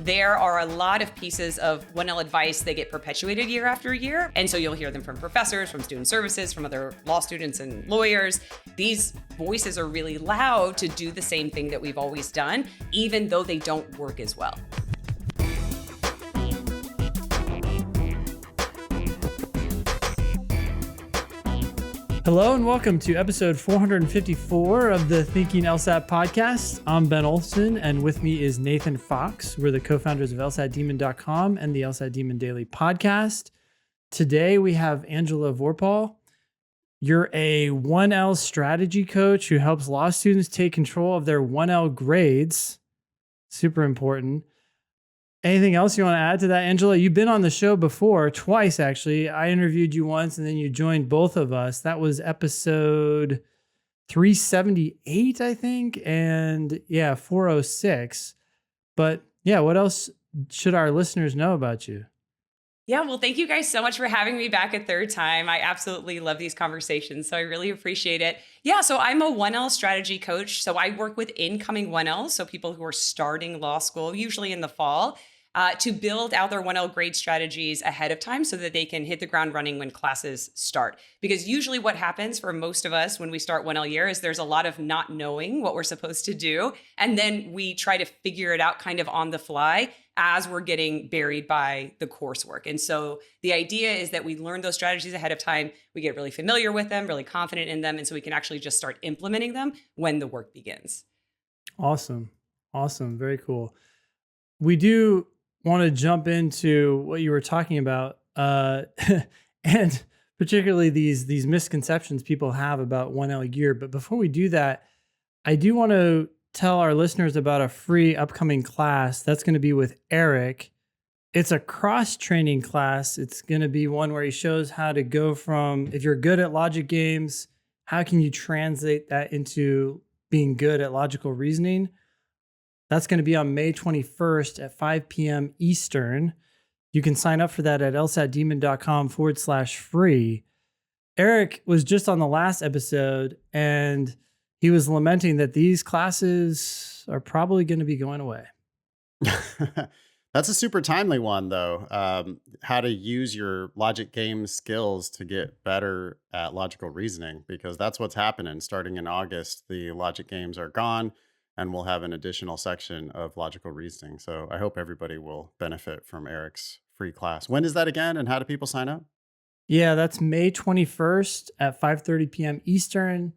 there are a lot of pieces of 1L advice that get perpetuated year after year. And so you'll hear them from professors, from student services, from other law students and lawyers. These voices are really loud to do the same thing that we've always done, even though they don't work as well. Hello and welcome to episode 454 of the Thinking LSAT podcast. I'm Ben Olson and with me is Nathan Fox. We're the co-founders of LSATdemon.com and the LSAT Demon Daily podcast. Today we have Angela Vorpahl. You're a 1L strategy coach who helps law students take control of their 1L grades. Super important. Anything else you want to add to that, Angela? You've been on the show before, twice actually. I interviewed you once and then you joined both of us. That was episode 378, I think, and 406. But yeah, what else should our listeners know about you? Yeah, well, thank you guys so much for having me back a third time. I absolutely love these conversations, so I really appreciate it. Yeah, so I'm a 1L strategy coach. So I work with incoming 1Ls, so people who are starting law school, usually in the fall, to build out their 1L grade strategies ahead of time so that they can hit the ground running when classes start. Because usually what happens for most of us when we start 1L year is there's a lot of not knowing what we're supposed to do. And then we try to figure it out kind of on the fly as we're getting buried by the coursework. And so the idea is that we learn those strategies ahead of time, we get really familiar with them, really confident in them, and so we can actually just start implementing them when the work begins. Awesome. Very cool. We do want to jump into what you were talking about, and particularly these misconceptions people have about 1L year. But before we do that, I do want to tell our listeners about a free upcoming class that's going to be with IRAC. It's a cross-training class. It's going to be one where he shows how to go from, if you're good at logic games, how can you translate that into being good at logical reasoning? That's going to be on May 21st at 5 p.m. Eastern. You can sign up for that at lsatdemon.com/free. Eric was just on the last episode and he was lamenting that these classes are probably going to be going away. That's a super timely one, though. How to use your logic game skills to get better at logical reasoning, because that's what's happening. Starting in August, the logic games are gone, and we'll have an additional section of logical reasoning. So I hope everybody will benefit from Eric's free class. When is that again, and how do people sign up? Yeah, that's May 21st at 5:30 p.m. Eastern.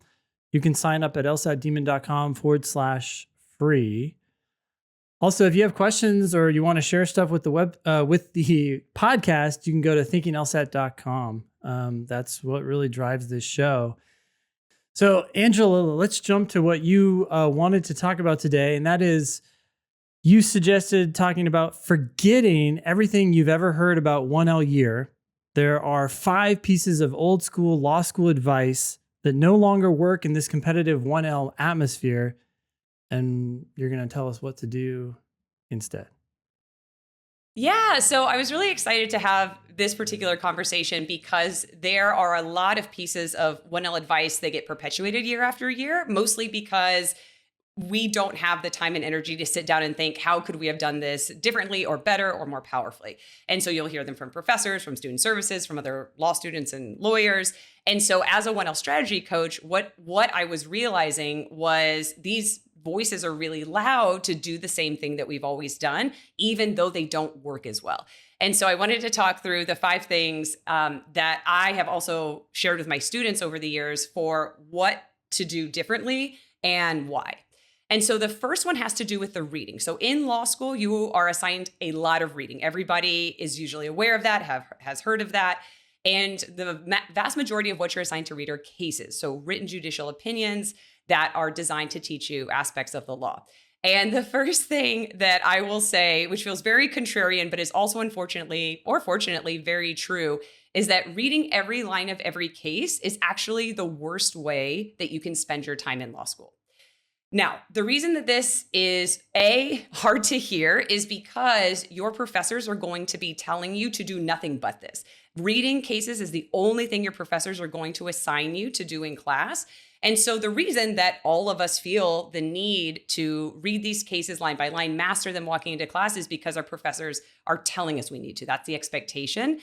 You can sign up at lsatdemon.com/free. Also, if you have questions or you want to share stuff with the with the podcast, you can go to thinkinglsat.com. That's what really drives this show. So, Angela, let's jump to what you wanted to talk about today, and that is you suggested talking about forgetting everything you've ever heard about 1L year. There are 5 pieces of old school law school advice that no longer work in this competitive 1L atmosphere, and you're going to tell us what to do instead. Yeah, so I was really excited to have this particular conversation because there are a lot of pieces of 1L advice that get perpetuated year after year, mostly because we don't have the time and energy to sit down and think, how could we have done this differently or better or more powerfully? And so you'll hear them from professors, from student services, from other law students and lawyers. And so as a 1L strategy coach, what I was realizing was these voices are really loud to do the same thing that we've always done, even though they don't work as well. And so I wanted to talk through the 5 things that I have also shared with my students over the years for what to do differently and why. And so the first one has to do with the reading. So in law school, you are assigned a lot of reading. Everybody is usually aware of that, has heard of that. And the vast majority of what you're assigned to read are cases. So written judicial opinions that are designed to teach you aspects of the law. And the first thing that I will say, which feels very contrarian, but is also unfortunately or fortunately very true, is that reading every line of every case is actually the worst way that you can spend your time in law school. Now, the reason that this is hard to hear is because your professors are going to be telling you to do nothing but this. Reading cases is the only thing your professors are going to assign you to do in class. And so the reason that all of us feel the need to read these cases line by line, master them walking into class, is because our professors are telling us we need to. That's the expectation.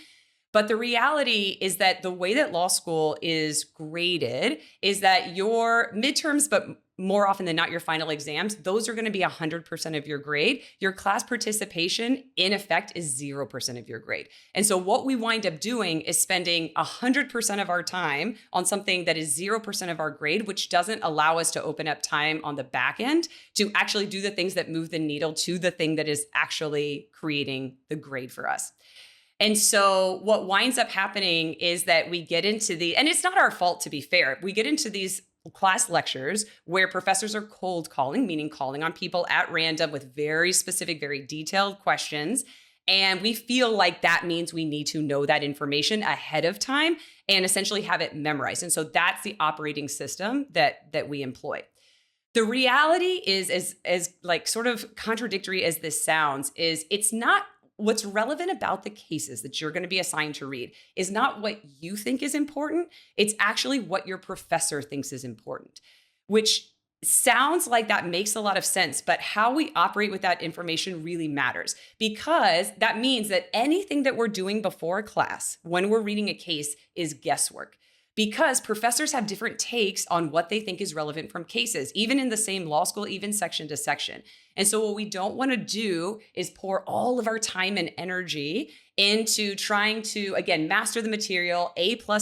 But the reality is that the way that law school is graded is that your midterms, but more often than not, your final exams, those are going to be 100% of your grade. Your class participation, in effect, is 0% of your grade. And so what we wind up doing is spending 100% of our time on something that is 0% of our grade, which doesn't allow us to open up time on the back end to actually do the things that move the needle to the thing that is actually creating the grade for us. And so what winds up happening is that we get into and it's not our fault, to be fair, we get into these class lectures where professors are cold calling, meaning calling on people at random with very specific, very detailed questions. And we feel like that means we need to know that information ahead of time and essentially have it memorized. And so that's the operating system that we employ. The reality is, as like sort of contradictory as this sounds, is it's not. What's relevant about the cases that you're going to be assigned to read is not what you think is important. It's actually what your professor thinks is important, which sounds like that makes a lot of sense, but how we operate with that information really matters, because that means that anything that we're doing before class when we're reading a case is guesswork. Because professors have different takes on what they think is relevant from cases, even in the same law school, even section to section. And so what we don't want to do is pour all of our time and energy into trying to, again, master the material,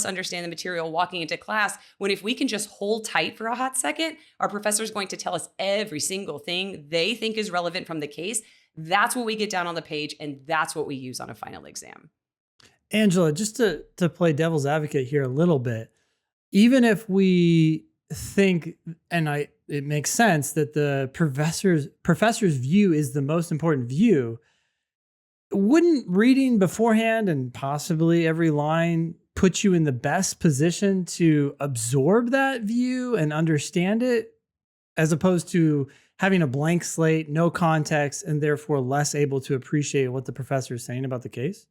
understand the material walking into class, when if we can just hold tight for a hot second, our professor is going to tell us every single thing they think is relevant from the case. That's what we get down on the page, and that's what we use on a final exam. Angela, just to play devil's advocate here a little bit, even if we think, it makes sense that the professor's view is the most important view, wouldn't reading beforehand and possibly every line put you in the best position to absorb that view and understand it, as opposed to having a blank slate, no context, and therefore less able to appreciate what the professor is saying about the case?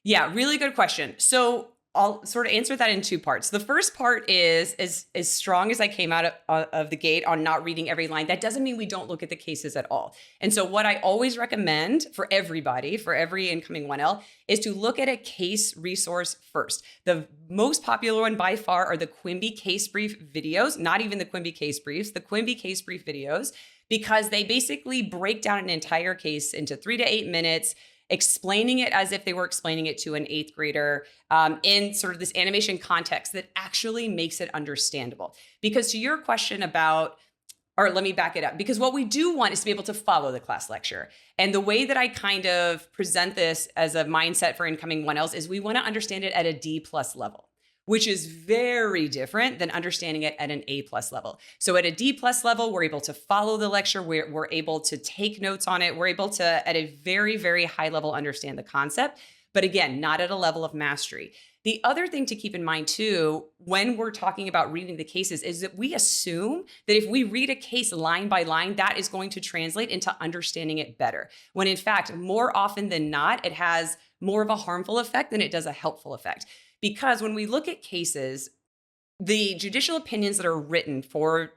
Yeah, really good question. So I'll sort of answer that in two parts. The first part is, as strong as I came out of the gate on not reading every line, that doesn't mean we don't look at the cases at all. And so what I always recommend for everybody, for every incoming 1L, is to look at a case resource first. The most popular one by far are the Quimby case brief videos, not even the Quimby case briefs, the Quimby case brief videos, because they basically break down an entire case into 3 to 8 minutes, explaining it as if they were explaining it to an 8th grader in sort of this animation context that actually makes it understandable. Because to your question about, or let me back it up, because what we do want is to be able to follow the class lecture. And the way that I kind of present this as a mindset for incoming 1Ls is we want to understand it at a D+ level, which is very different than understanding it at an A+ level. So at a D+ level, we're able to follow the lecture, we're able to take notes on it, we're able to, at a very, very high level, understand the concept, but again, not at a level of mastery. The other thing to keep in mind too, when we're talking about reading the cases, is that we assume that if we read a case line by line, that is going to translate into understanding it better. When in fact, more often than not, it has more of a harmful effect than it does a helpful effect. Because when we look at cases, the judicial opinions that are written for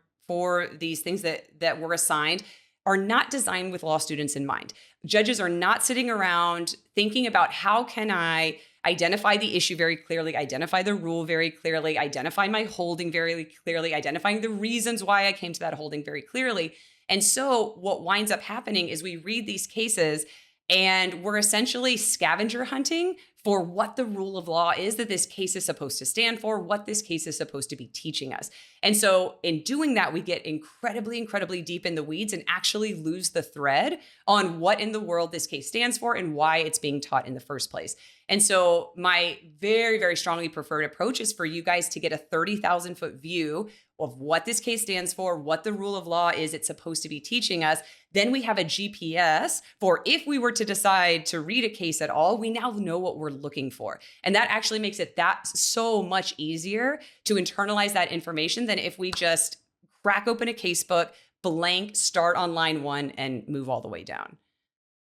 these things that were assigned are not designed with law students in mind. Judges are not sitting around thinking about, how can I identify the issue very clearly, identify the rule very clearly, identify my holding very clearly, identifying the reasons why I came to that holding very clearly. And so what winds up happening is we read these cases and we're essentially scavenger hunting for what the rule of law is that this case is supposed to stand for, what this case is supposed to be teaching us. And so in doing that, we get incredibly, incredibly deep in the weeds and actually lose the thread on what in the world this case stands for and why it's being taught in the first place. And so my very, very strongly preferred approach is for you guys to get a 30,000-foot view of what this case stands for, what the rule of law is it's supposed to be teaching us. Then we have a GPS for if we were to decide to read a case at all, we now know what we're looking for. And that actually makes it that so much easier to internalize that information than if we just crack open a case book, blank, start on line 1 and move all the way down.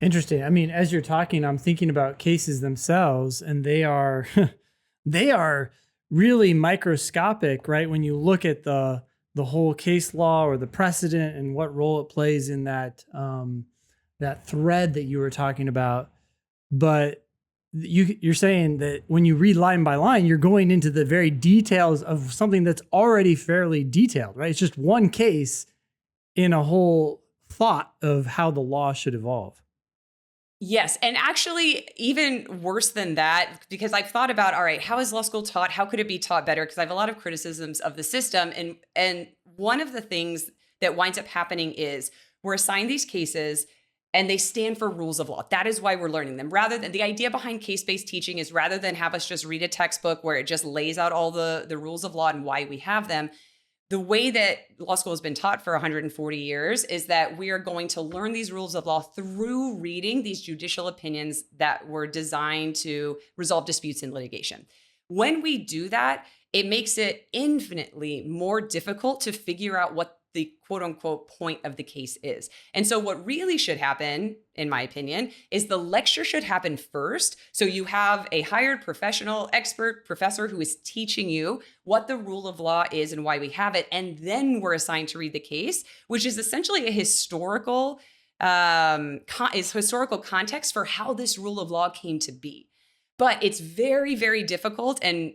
Interesting. I mean, as you're talking, I'm thinking about cases themselves, and they are they are really microscopic, right? When you look at the whole case law or the precedent and what role it plays in that that thread that you were talking about. But you're saying that when you read line by line, you're going into the very details of something that's already fairly detailed, right? It's just one case in a whole thought of how the law should evolve. Yes. And actually, even worse than that, because I've thought about, all right, how is law school taught? How could it be taught better? Because I have a lot of criticisms of the system. And one of the things that winds up happening is we're assigned these cases and they stand for rules of law. That is why we're learning them. Rather than the idea behind case-based teaching is rather than have us just read a textbook where it just lays out all the rules of law and why we have them. The way that law school has been taught for 140 years is that we are going to learn these rules of law through reading these judicial opinions that were designed to resolve disputes in litigation. When we do that, it makes it infinitely more difficult to figure out what the quote unquote point of the case is. And so what really should happen, in my opinion, is the lecture should happen first. So you have a hired professional expert professor who is teaching you what the rule of law is and why we have it. And then we're assigned to read the case, which is essentially a historical historical context for how this rule of law came to be. But it's very, very difficult and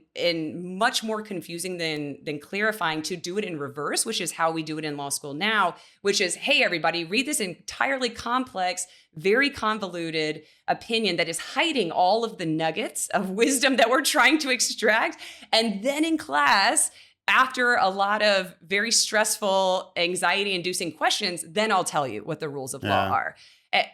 much more confusing than clarifying to do it in reverse, which is how we do it in law school now, which is, hey, everybody, read this entirely complex, very convoluted opinion that is hiding all of the nuggets of wisdom that we're trying to extract. And then in class, after a lot of very stressful, anxiety-inducing questions, then I'll tell you what the rules of law are.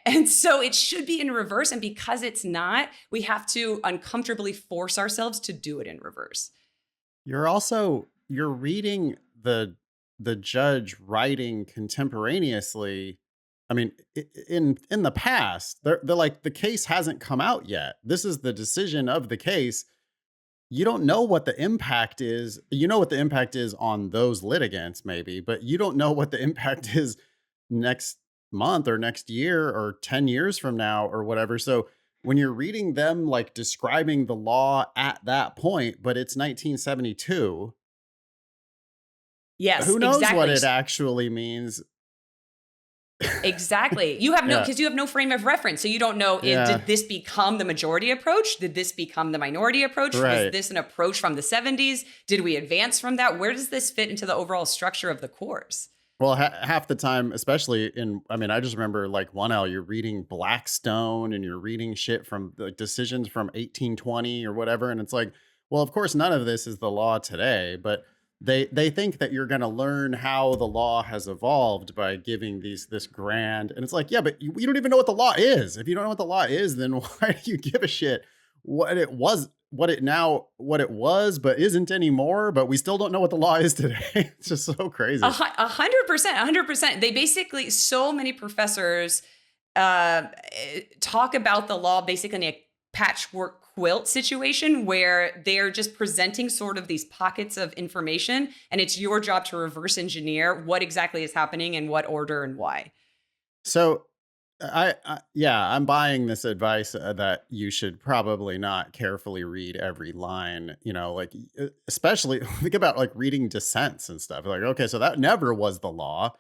And so it should be in reverse. And because it's not, we have to uncomfortably force ourselves to do it in reverse. You're reading the judge writing contemporaneously. I mean, in the past, they're like, the case hasn't come out yet. This is the decision of the case. You don't know what the impact is. You know what the impact is on those litigants, maybe, but you don't know what the impact is next month or next year or 10 years from now or whatever. So when you're reading them like describing the law at that point, but it's 1972, Yes, who knows exactly. what it actually means? Exactly. You have no, Yeah. because you have no frame of reference. So you don't know, did this become the majority approach? Did this become the minority approach? Right. Was this an approach from the 70s? Did we advance from that? Where does this fit into the overall structure of the course? Well, half the time, especially I just remember like 1L, you're reading Blackstone and you're reading shit from the decisions from 1820 or whatever. And it's like, well, of course, none of this is the law today, but they think that you're going to learn how the law has evolved by giving this grand. And it's like, yeah, but you don't even know what the law is. If you don't know what the law is, then why do you give a shit what it was? What it was, but isn't anymore, but we still don't know what the law is today. It's just so crazy. 100%. They basically, so many professors talk about the law basically in a patchwork quilt situation where they're just presenting sort of these pockets of information, and it's your job to reverse engineer what exactly is happening in what order and why. So I'm buying this advice that you should probably not carefully read every line, like especially think about like reading dissents and stuff. Like, okay, so that never was the law.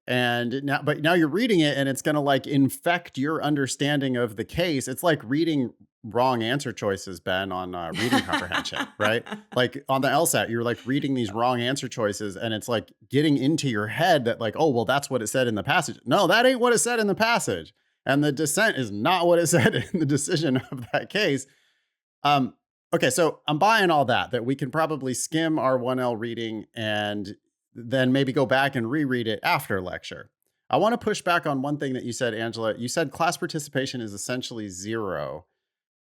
But now you're reading it and it's going to like infect your understanding of the case. It's like reading wrong answer choices, Ben, on reading comprehension, right? Like on the LSAT, you're like reading these wrong answer choices and it's like getting into your head that like, oh, well, that's what it said in the passage. No, that ain't what it said in the passage. And the dissent is not what it said in the decision of that case. Okay, so I'm buying all that we can probably skim our 1L reading and then maybe go back and reread it after lecture. I want to push back on one thing that you said, Angela. You said class participation is essentially 0.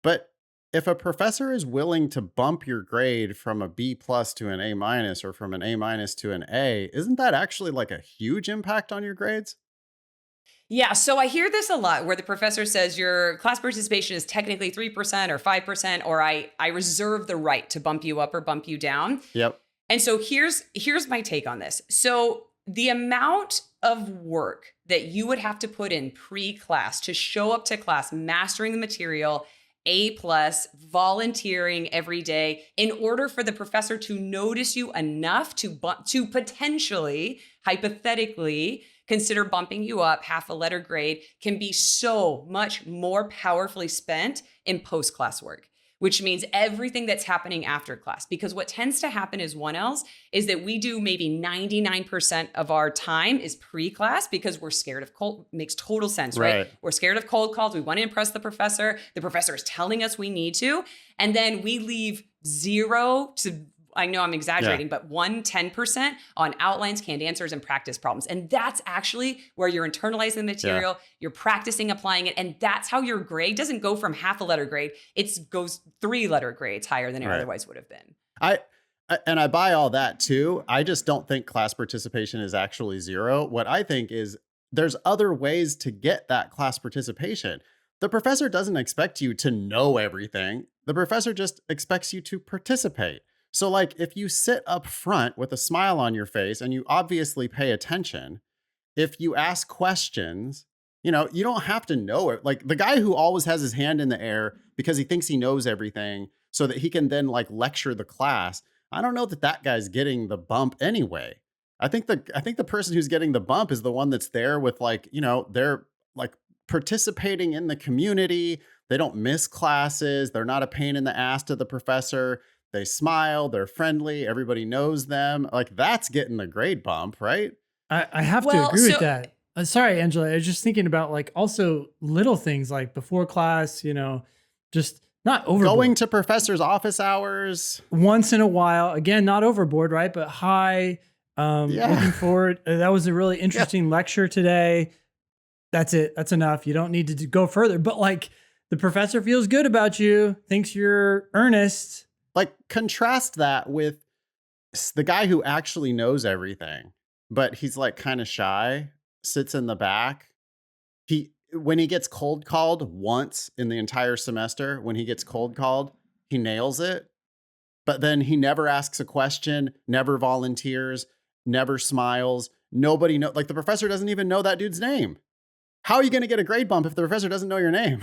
But if a professor is willing to bump your grade from a B+ to an A- or from an A- to an A, isn't that actually like a huge impact on your grades? Yeah, so I hear this a lot where the professor says your class participation is technically 3% or 5%, or I reserve the right to bump you up or bump you down. Yep. And so here's my take on this. So the amount of work that you would have to put in pre-class to show up to class, mastering the material, A plus, volunteering every day in order for the professor to notice you enough to potentially, hypothetically, consider bumping you up half a letter grade can be so much more powerfully spent in post-class work, which means everything that's happening after class. Because what tends to happen is 1Ls is that we do maybe 99% of our time is pre-class because we're scared of cold. Makes total sense, right? We're scared of cold calls. We want to impress the professor. The professor is telling us we need to. And then we leave 0 to, I know I'm exaggerating, but 10% on outlines, canned answers, and practice problems. And that's actually where you're internalizing the material, you're practicing applying it, and that's how your grade doesn't go from half a letter grade. It goes 3-letter grades higher than it otherwise would have been. I buy all that too. I just don't think class participation is actually 0. What I think is there's other ways to get that class participation. The professor doesn't expect you to know everything. The professor just expects you to participate. So like if you sit up front with a smile on your face and you obviously pay attention, if you ask questions, you don't have to know it. Like the guy who always has his hand in the air because he thinks he knows everything so that he can then like lecture the class. I don't know that guy's getting the bump anyway. I think the person who's getting the bump is the one that's there with like, they're like participating in the community. They don't miss classes. They're not a pain in the ass to the professor. They smile, they're friendly, everybody knows them. Like that's getting the grade bump, right? I have to agree with that. Sorry, Angela. I was just thinking about like also little things like before class, just not overboard. Going to professor's office hours. Once in a while. Again, not overboard, right? But hi, looking forward. That was a really interesting lecture today. That's it. That's enough. You don't need to go further. But like the professor feels good about you, thinks you're earnest. Like contrast that with the guy who actually knows everything, but he's like kind of shy, sits in the back. When he gets cold called once in the entire semester, when he gets cold called, he nails it. But then he never asks a question, never volunteers, never smiles. Nobody knows, like the professor doesn't even know that dude's name. How are you going to get a grade bump if the professor doesn't know your name?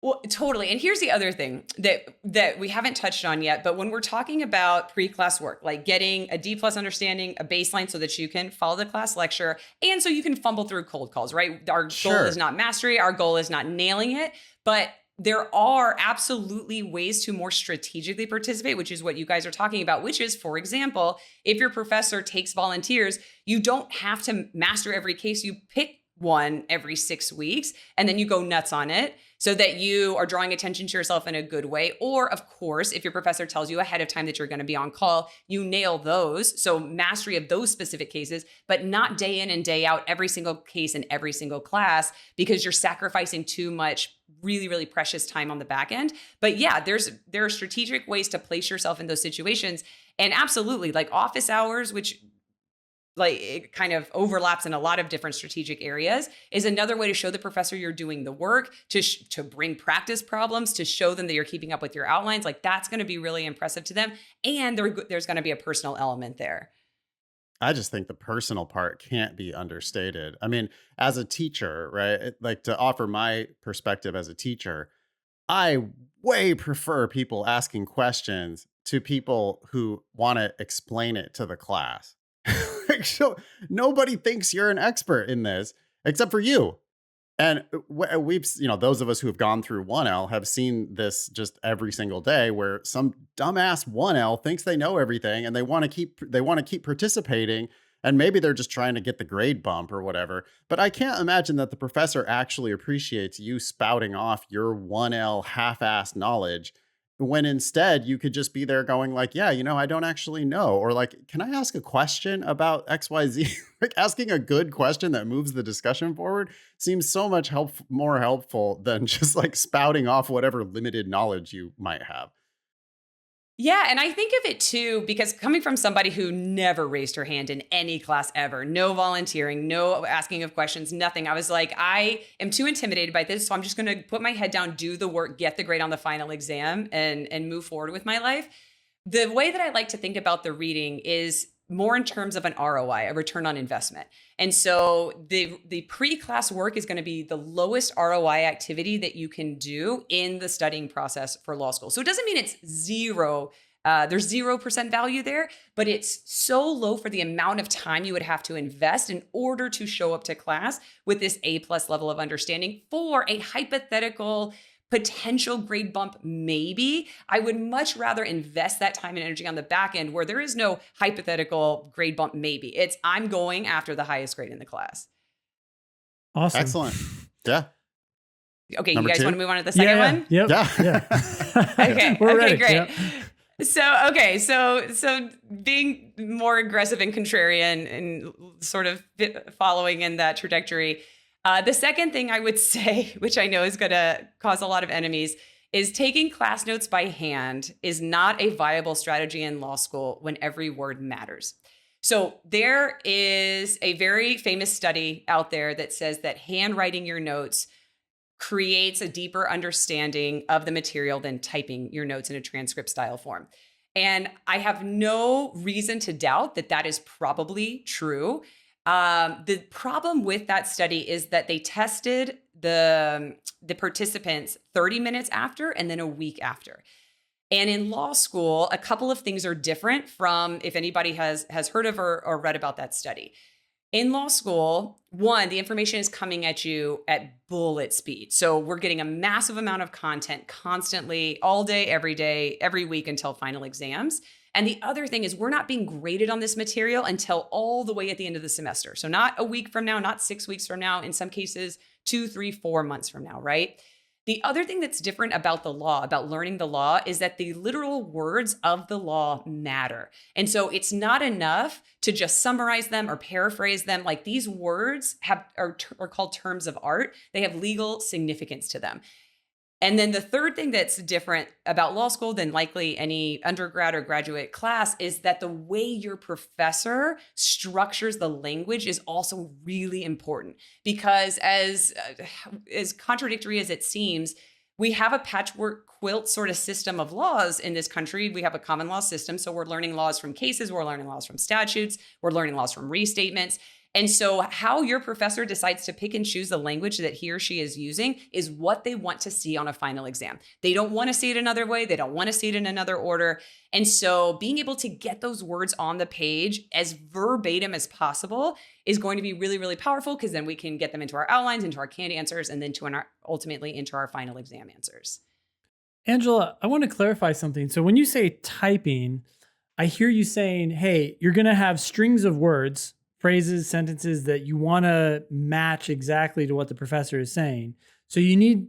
Well, totally. And here's the other thing that we haven't touched on yet, but when we're talking about pre-class work, like getting a D+ understanding, a baseline so that you can follow the class lecture and so you can fumble through cold calls, right? Our goal is not mastery. Our goal is not nailing it, but there are absolutely ways to more strategically participate, which is what you guys are talking about, which is, for example, if your professor takes volunteers, you don't have to master every case. You pick one every 6 weeks and then you go nuts on it so that you are drawing attention to yourself in a good way. Or of course, if your professor tells you ahead of time that you're going to be on call, you nail those. So mastery of those specific cases, but not day in and day out, every single case in every single class, because you're sacrificing too much really, really precious time on the back end. But yeah, there are strategic ways to place yourself in those situations. And absolutely, like office hours, which like it kind of overlaps in a lot of different strategic areas, is another way to show the professor you're doing the work, to bring practice problems, to show them that you're keeping up with your outlines. Like that's going to be really impressive to them. And there's going to be a personal element there. I just think the personal part can't be understated. I mean, as a teacher, right? Like to offer my perspective as a teacher, I way prefer people asking questions to people who want to explain it to the class. So nobody thinks you're an expert in this except for you. And we've, those of us who have gone through 1L have seen this just every single day where some dumbass 1L thinks they know everything and they want to keep participating. And maybe they're just trying to get the grade bump or whatever. But I can't imagine that the professor actually appreciates you spouting off your 1L half-assed knowledge when instead you could just be there going like, yeah, I don't actually know. Or like, can I ask a question about XYZ? Like asking a good question that moves the discussion forward seems so much more helpful than just like spouting off whatever limited knowledge you might have. Yeah, and I think of it too, because coming from somebody who never raised her hand in any class ever, no volunteering, no asking of questions, nothing. I was like, I am too intimidated by this, so I'm just going to put my head down, do the work, get the grade on the final exam, and move forward with my life. The way that I like to think about the reading is more in terms of an ROI, a return on investment. And so the pre-class work is going to be the lowest ROI activity that you can do in the studying process for law school. So it doesn't mean it's zero. There's 0% value there, but it's so low for the amount of time you would have to invest in order to show up to class with this A+ level of understanding for a hypothetical potential grade bump. Maybe I would much rather invest that time and energy on the back end where there is no hypothetical grade bump. Maybe it's I'm going after the highest grade in the class. Awesome. Excellent. Yeah. Okay, Number you guys two? want to move on to the second one? Yep. Yeah. Okay. We're Okay, ready. great. Yep. So being more aggressive and contrarian and sort of following in that trajectory. The second thing I would say, which I know is going to cause a lot of enemies, is taking class notes by hand is not a viable strategy in law school when every word matters. So there is a very famous study out there that says that handwriting your notes creates a deeper understanding of the material than typing your notes in a transcript style form. And I have no reason to doubt that that is probably true. The problem with that study is that they tested the participants 30 minutes after and then a week after. And in law school, a couple of things are different from if anybody has heard of or read about that study. In law school, one, the information is coming at you at bullet speed. So we're getting a massive amount of content constantly, all day, every week until final exams. And the other thing is we're not being graded on this material until all the way at the end of the semester. So not a week from now, not 6 weeks from now, in some cases, 2, 3, 4 months from now, right? The other thing that's different about the law, about learning the law, is that the literal words of the law matter. And so it's not enough to just summarize them or paraphrase them. Like these words are called terms of art. They have legal significance to them. And then the third thing that's different about law school than likely any undergrad or graduate class is that the way your professor structures the language is also really important, because as contradictory as it seems, we have a patchwork quilt sort of system of laws in this country. We have a common law system. So we're learning laws from cases, we're learning laws from statutes, we're learning laws from restatements. And so how your professor decides to pick and choose the language that he or she is using is what they want to see on a final exam. They don't want to see it another way. They don't want to see it in another order. And so being able to get those words on the page as verbatim as possible is going to be really, really powerful, because then we can get them into our outlines, into our canned answers, and then ultimately into our final exam answers. Angela, I want to clarify something. So when you say typing, I hear you saying, hey, you're going to have strings of words, phrases, sentences that you want to match exactly to what the professor is saying. So you need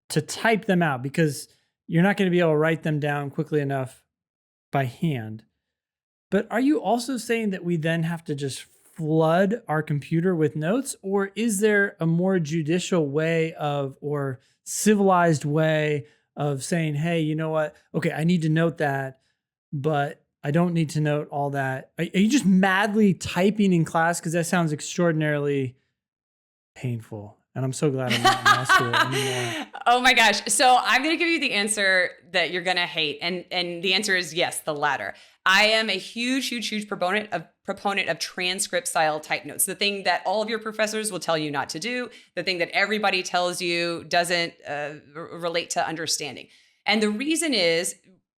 to type them out because you're not going to be able to write them down quickly enough by hand. But are you also saying that we then have to just flood our computer with notes? Or is there a more judicial way or civilized way of saying, hey, you know what? Okay, I need to note that, but I don't need to note all that. Are you just madly typing in class? Because that sounds extraordinarily painful. And I'm so glad I'm not in law school anymore. Oh my gosh. So I'm going to give you the answer that you're going to hate. And the answer is yes, the latter. I am a huge proponent of transcript style type notes. The thing that all of your professors will tell you not to do, the thing that everybody tells you doesn't relate to understanding. And the reason is,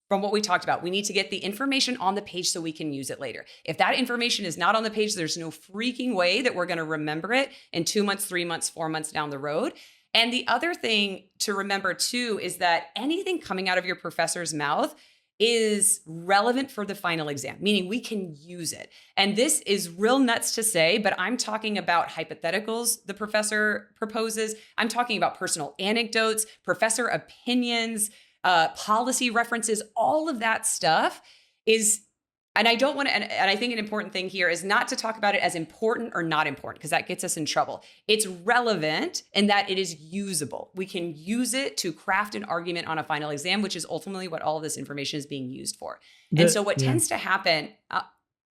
from what we talked about, we need to get the information on the page so we can use it later. If that information is not on the page, there's no freaking way that we're going to remember it in 2 months, 3 months, 4 months down the road. And the other thing to remember too is that anything coming out of your professor's mouth is relevant for the final exam, meaning we can use it. And this is real nuts to say, but I'm talking about hypotheticals the professor proposes. I'm talking about personal anecdotes, professor opinions, policy references, all of that stuff is, and I don't want to, and I think an important thing here is not to talk about it as important or not important, because that gets us in trouble. It's relevant in that it is usable. We can use it to craft an argument on a final exam, which is ultimately what all of this information is being used for. And so what tends to happen,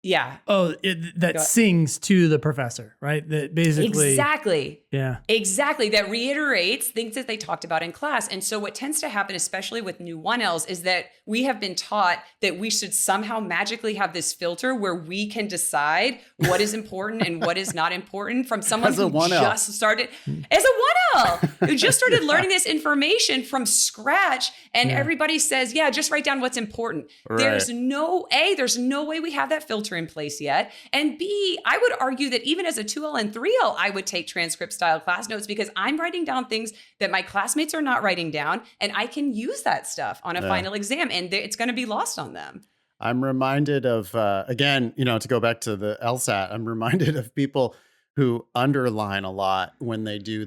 Yeah. Oh, that sings to the professor, right? That basically. Exactly. Yeah. Exactly. That reiterates things that they talked about in class. And so what tends to happen, especially with new 1Ls, is that we have been taught that we should somehow magically have this filter where we can decide what is important and what is not important from someone As a who 1L. just started as a 1L, who just started learning this information from scratch. And everybody says, yeah, just write down what's important. Right. There's no way we have that filter in place yet. And B, I would argue that even as a 2L and 3L, I would take transcript style class notes because I'm writing down things that my classmates are not writing down, and I can use that stuff on a final exam, and it's going to be lost on them. I'm reminded of, again, to go back to the LSAT, I'm reminded of people who underline a lot when they do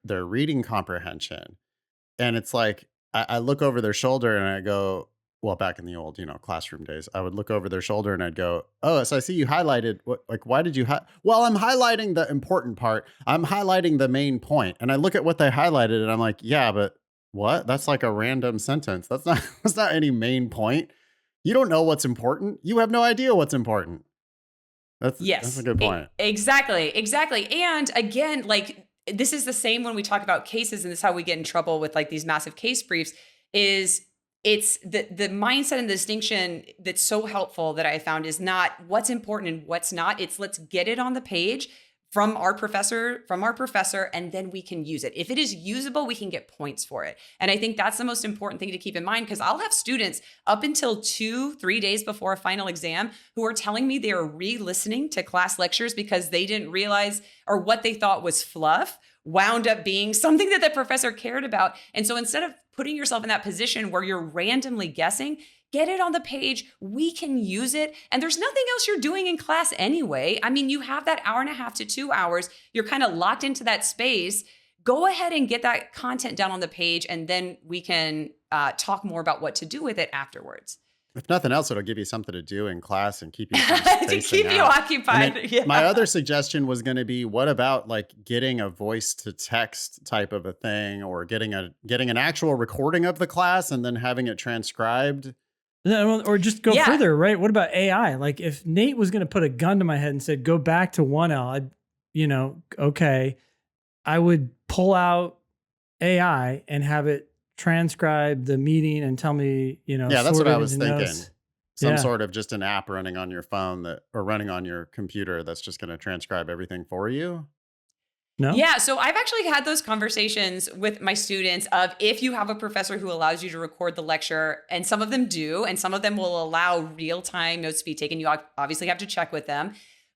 their reading comprehension. And it's like, I look over their shoulder and I go, well, back in the old, classroom days, I would look over their shoulder and I'd go, oh, so I see you highlighted. Why did you? Well, I'm highlighting the important part. I'm highlighting the main point. And I look at what they highlighted and I'm like, yeah, but what? That's like a random sentence. That's not any main point. You don't know what's important. You have no idea what's important. That's a good point. Exactly. And again, like this is the same when we talk about cases, and this is how we get in trouble with like these massive case briefs is it's the mindset and the distinction that's so helpful that I found is not what's important and what's not. It's let's get it on the page from our professor, and then we can use it. If it is usable, we can get points for it. And I think that's the most important thing to keep in mind, because I'll have students up until 2-3 days before a final exam who are telling me they are re-listening to class lectures because they didn't realize, or what they thought was fluff wound up being something that the professor cared about. And so instead of putting yourself in that position where you're randomly guessing, get it on the page. We can use it. And there's nothing else you're doing in class anyway. I mean, you have that 1.5 to 2 hours. You're kind of locked into that space. Go ahead and get that content down on the page, and then we can talk more about what to do with it afterwards. If nothing else, it'll give you something to do in class and keep you to keep you occupied. My other suggestion was going to be, what about like getting a voice to text type of a thing, or getting an actual recording of the class and then having it transcribed? Or just go further, right? What about AI? Like if Nate was going to put a gun to my head and said, go back to 1L, I would pull out AI and have it transcribe the meeting and tell me, that's what I was thinking. Notes. Sort of just an app running on your phone or running on your computer that's just going to transcribe everything for you. No? Yeah, so I've actually had those conversations with my students of if you have a professor who allows you to record the lecture, and some of them do, and some of them will allow real-time notes to be taken. You obviously have to check with them,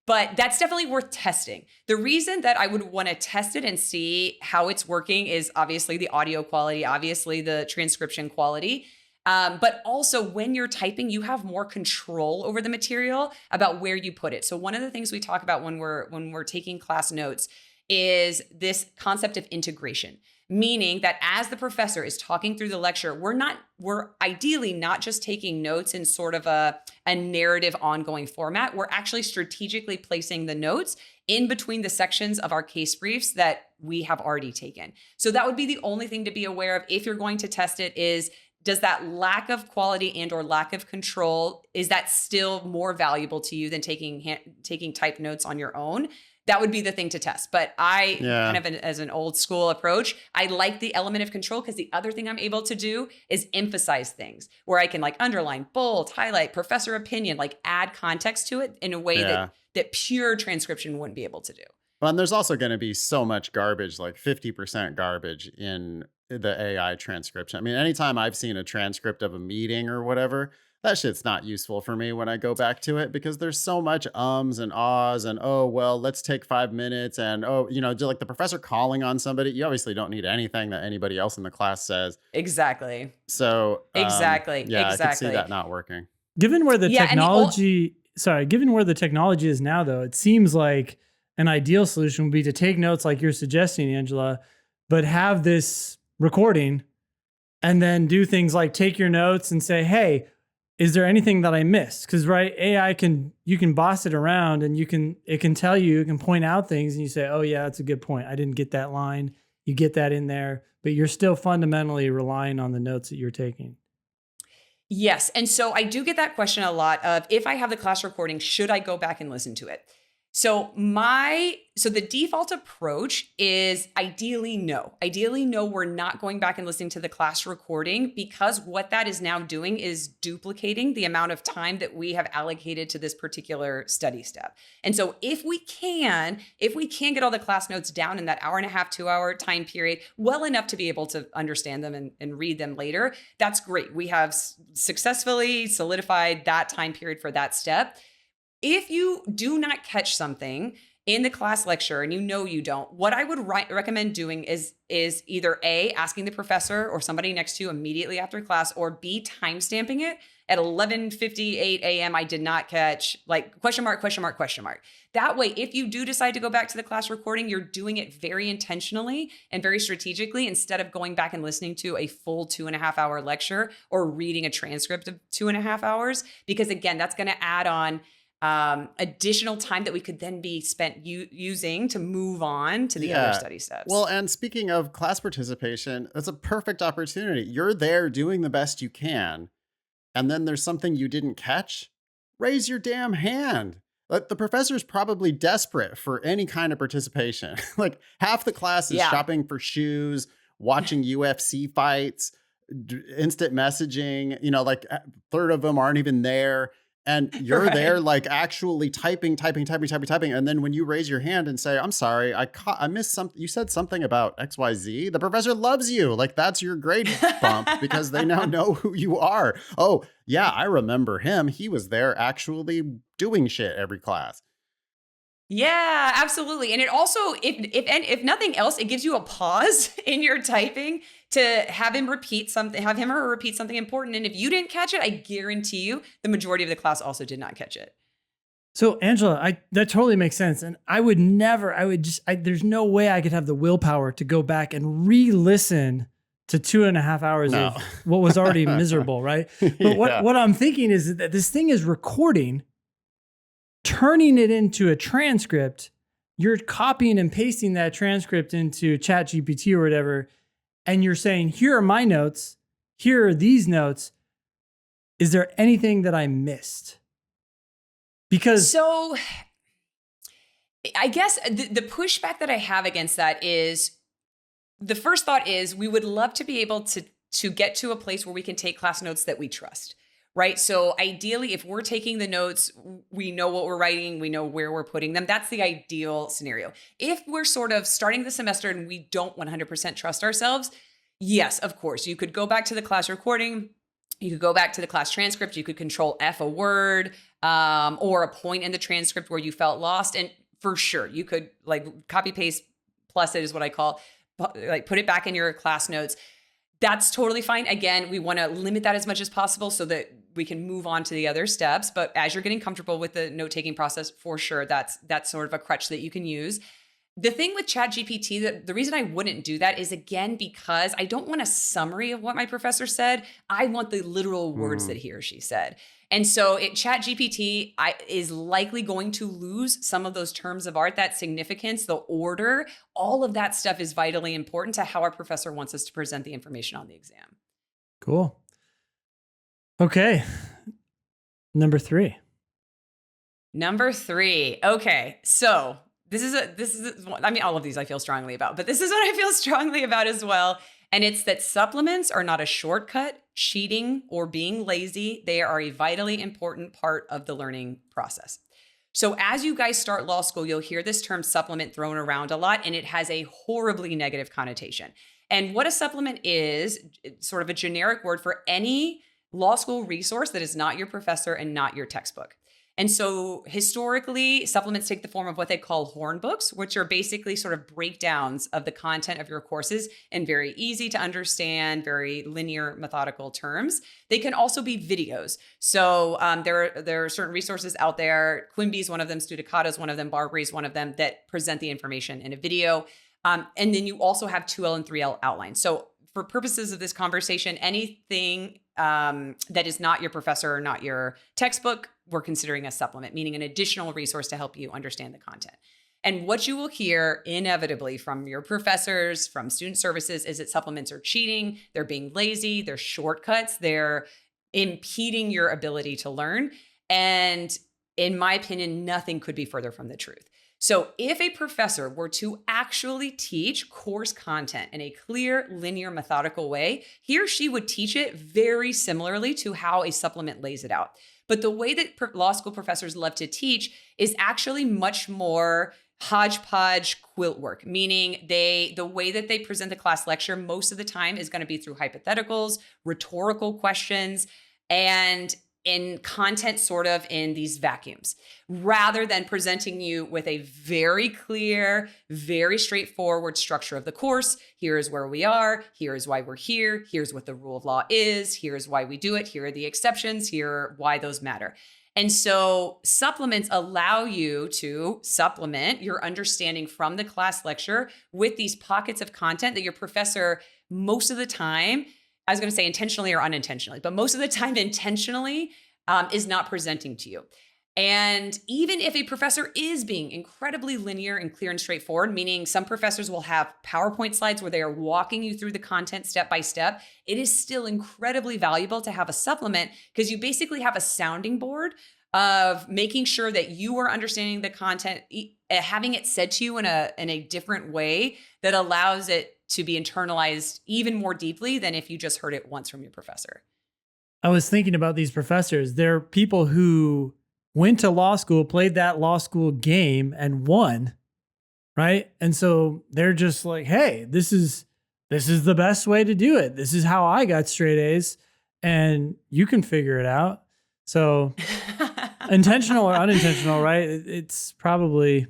but that's definitely worth testing. The reason that I would want to test it and see how it's working is obviously the audio quality, obviously the transcription quality. But also when you're typing, you have more control over the material about where you put it. So one of the things we talk about when we're taking class notes is this concept of integration, meaning that as the professor is talking through the lecture, we're ideally not just taking notes in sort of a narrative ongoing format. We're actually strategically placing the notes in between the sections of our case briefs that we have already taken. So that would be the only thing to be aware of if you're going to test it is, does that lack of quality and or lack of control, is that still more valuable to you than taking typed notes on your own? That would be the thing to test. But as an old school approach, I like the element of control, because the other thing I'm able to do is emphasize things where I can like underline, bold, highlight, professor opinion, like add context to it in a way that pure transcription wouldn't be able to do. Well, and there's also going to be so much garbage, like 50% garbage in the AI transcription. I mean, anytime I've seen a transcript of a meeting or whatever, that shit's not useful for me when I go back to it, because there's so much ums and ahs and, oh, well, let's take 5 minutes. And, just like the professor calling on somebody, you obviously don't need anything that anybody else in the class says. Exactly. So exactly. I could see that not working. Given where the technology is now, though, it seems like an ideal solution would be to take notes like you're suggesting, Angela, but have this recording and then do things like take your notes and say, hey, is there anything that I missed? Because AI you can boss it around, and it can tell you, it can point out things, and you say, oh yeah, that's a good point. I didn't get that line. You get that in there, but you're still fundamentally relying on the notes that you're taking. Yes. And so I do get that question a lot of, if I have the class recording, should I go back and listen to it? So the default approach is ideally no. Ideally no, we're not going back and listening to the class recording, because what that is now doing is duplicating the amount of time that we have allocated to this particular study step. And so if we can get all the class notes down in that hour and a half, 2 hour time period, well enough to be able to understand them and read them later, that's great. We have successfully solidified that time period for that step. If you do not catch something in the class lecture and you don't, what I would recommend doing is either A, asking the professor or somebody next to you immediately after class, or B, timestamping it at 11:58 a.m. I did not catch, like, question mark, question mark, question mark. That way, if you do decide to go back to the class recording, you're doing it very intentionally and very strategically, instead of going back and listening to a full 2.5 hour lecture or reading a transcript of 2.5 hours, because again, that's going to add on additional time that we could then be spent using to move on to the other study steps. Well, and speaking of class participation, that's a perfect opportunity. You're there doing the best you can, and then there's something you didn't catch. Raise your damn hand. Like, the professor's probably desperate for any kind of participation. Like, half the class is shopping for shoes, watching UFC fights, instant messaging, like a third of them aren't even there. And you're there, like, actually typing. And then when you raise your hand and say, I'm sorry, I missed something. You said something about XYZ. The professor loves you. Like, that's your grade bump because they now know who you are. Oh, yeah, I remember him. He was there actually doing shit every class. Yeah, absolutely. And it also, if nothing else, it gives you a pause in your typing to have him or her repeat something important. And if you didn't catch it, I guarantee you the majority of the class also did not catch it. So Angela, that totally makes sense. And there's no way I could have the willpower to go back and re-listen to 2.5 hours of what was already miserable, right? But what I'm thinking is that this thing is recording, turning it into a transcript. You're copying and pasting that transcript into ChatGPT or whatever, and you're saying, here are my notes, here are these notes. Is there anything that I missed? So I guess the pushback that I have against that is, the first thought is, we would love to be able to get to a place where we can take class notes that we trust. Right. So ideally, if we're taking the notes, we know what we're writing, we know where we're putting them. That's the ideal scenario. If we're sort of starting the semester and we don't 100% trust ourselves, yes, of course, you could go back to the class recording. You could go back to the class transcript. You could control F a word or a point in the transcript where you felt lost. And for sure, you could, like, copy paste plus it is what I call, like, put it back in your class notes. That's totally fine. Again, we want to limit that as much as possible so that we can move on to the other steps. But as you're getting comfortable with the note-taking process, for sure, that's sort of a crutch that you can use. The thing with ChatGPT, the reason I wouldn't do that is, again, because I don't want a summary of what my professor said. I want the literal words that he or she said. And so ChatGPT is likely going to lose some of those terms of art, that significance, the order. All of that stuff is vitally important to how our professor wants us to present the information on the exam. Cool. Okay. Number three. Okay. So this is I mean, all of these I feel strongly about, but this is what I feel strongly about as well. And it's that supplements are not a shortcut, cheating, or being lazy. They are a vitally important part of the learning process. So as you guys start law school, you'll hear this term supplement thrown around a lot, and it has a horribly negative connotation. And what a supplement is, it's sort of a generic word for any law school resource that is not your professor and not your textbook. And so historically, supplements take the form of what they call horn books, which are basically sort of breakdowns of the content of your courses in very easy to understand, very linear, methodical terms. They can also be videos. So there are certain resources out there. Quimby is one of them, Studicata is one of them, Barbary is one of them, that present the information in a video. And then you also have 2L and 3L outlines. So for purposes of this conversation, anything that is not your professor or not your textbook, we're considering a supplement, meaning an additional resource to help you understand the content. And what you will hear inevitably from your professors, from student services, is that supplements are cheating, they're being lazy, they're shortcuts, they're impeding your ability to learn. And in my opinion, nothing could be further from the truth. So if a professor were to actually teach course content in a clear, linear, methodical way, he or she would teach it very similarly to how a supplement lays it out. But the way that law school professors love to teach is actually much more hodgepodge quilt work, meaning the way that they present the class lecture most of the time is going to be through hypotheticals, rhetorical questions, and in content sort of in these vacuums, rather than presenting you with a very clear, very straightforward structure of the course. Here is where we are. Here is why we're here. Here's what the rule of law is. Here's why we do it. Here are the exceptions. Here are why those matter. And so supplements allow you to supplement your understanding from the class lecture with these pockets of content that your professor most of the time, I was going to say intentionally or unintentionally, but most of the time intentionally is not presenting to you. And even if a professor is being incredibly linear and clear and straightforward, meaning some professors will have PowerPoint slides where they are walking you through the content step by step, it is still incredibly valuable to have a supplement because you basically have a sounding board of making sure that you are understanding the content, having it said to you in a different way that allows it to be internalized even more deeply than if you just heard it once from your professor. I was thinking about these professors. They're people who went to law school, played that law school game and won, right? And so they're just like, hey, this is the best way to do it. This is how I got straight A's and you can figure it out. So intentional or unintentional, right? It's probably...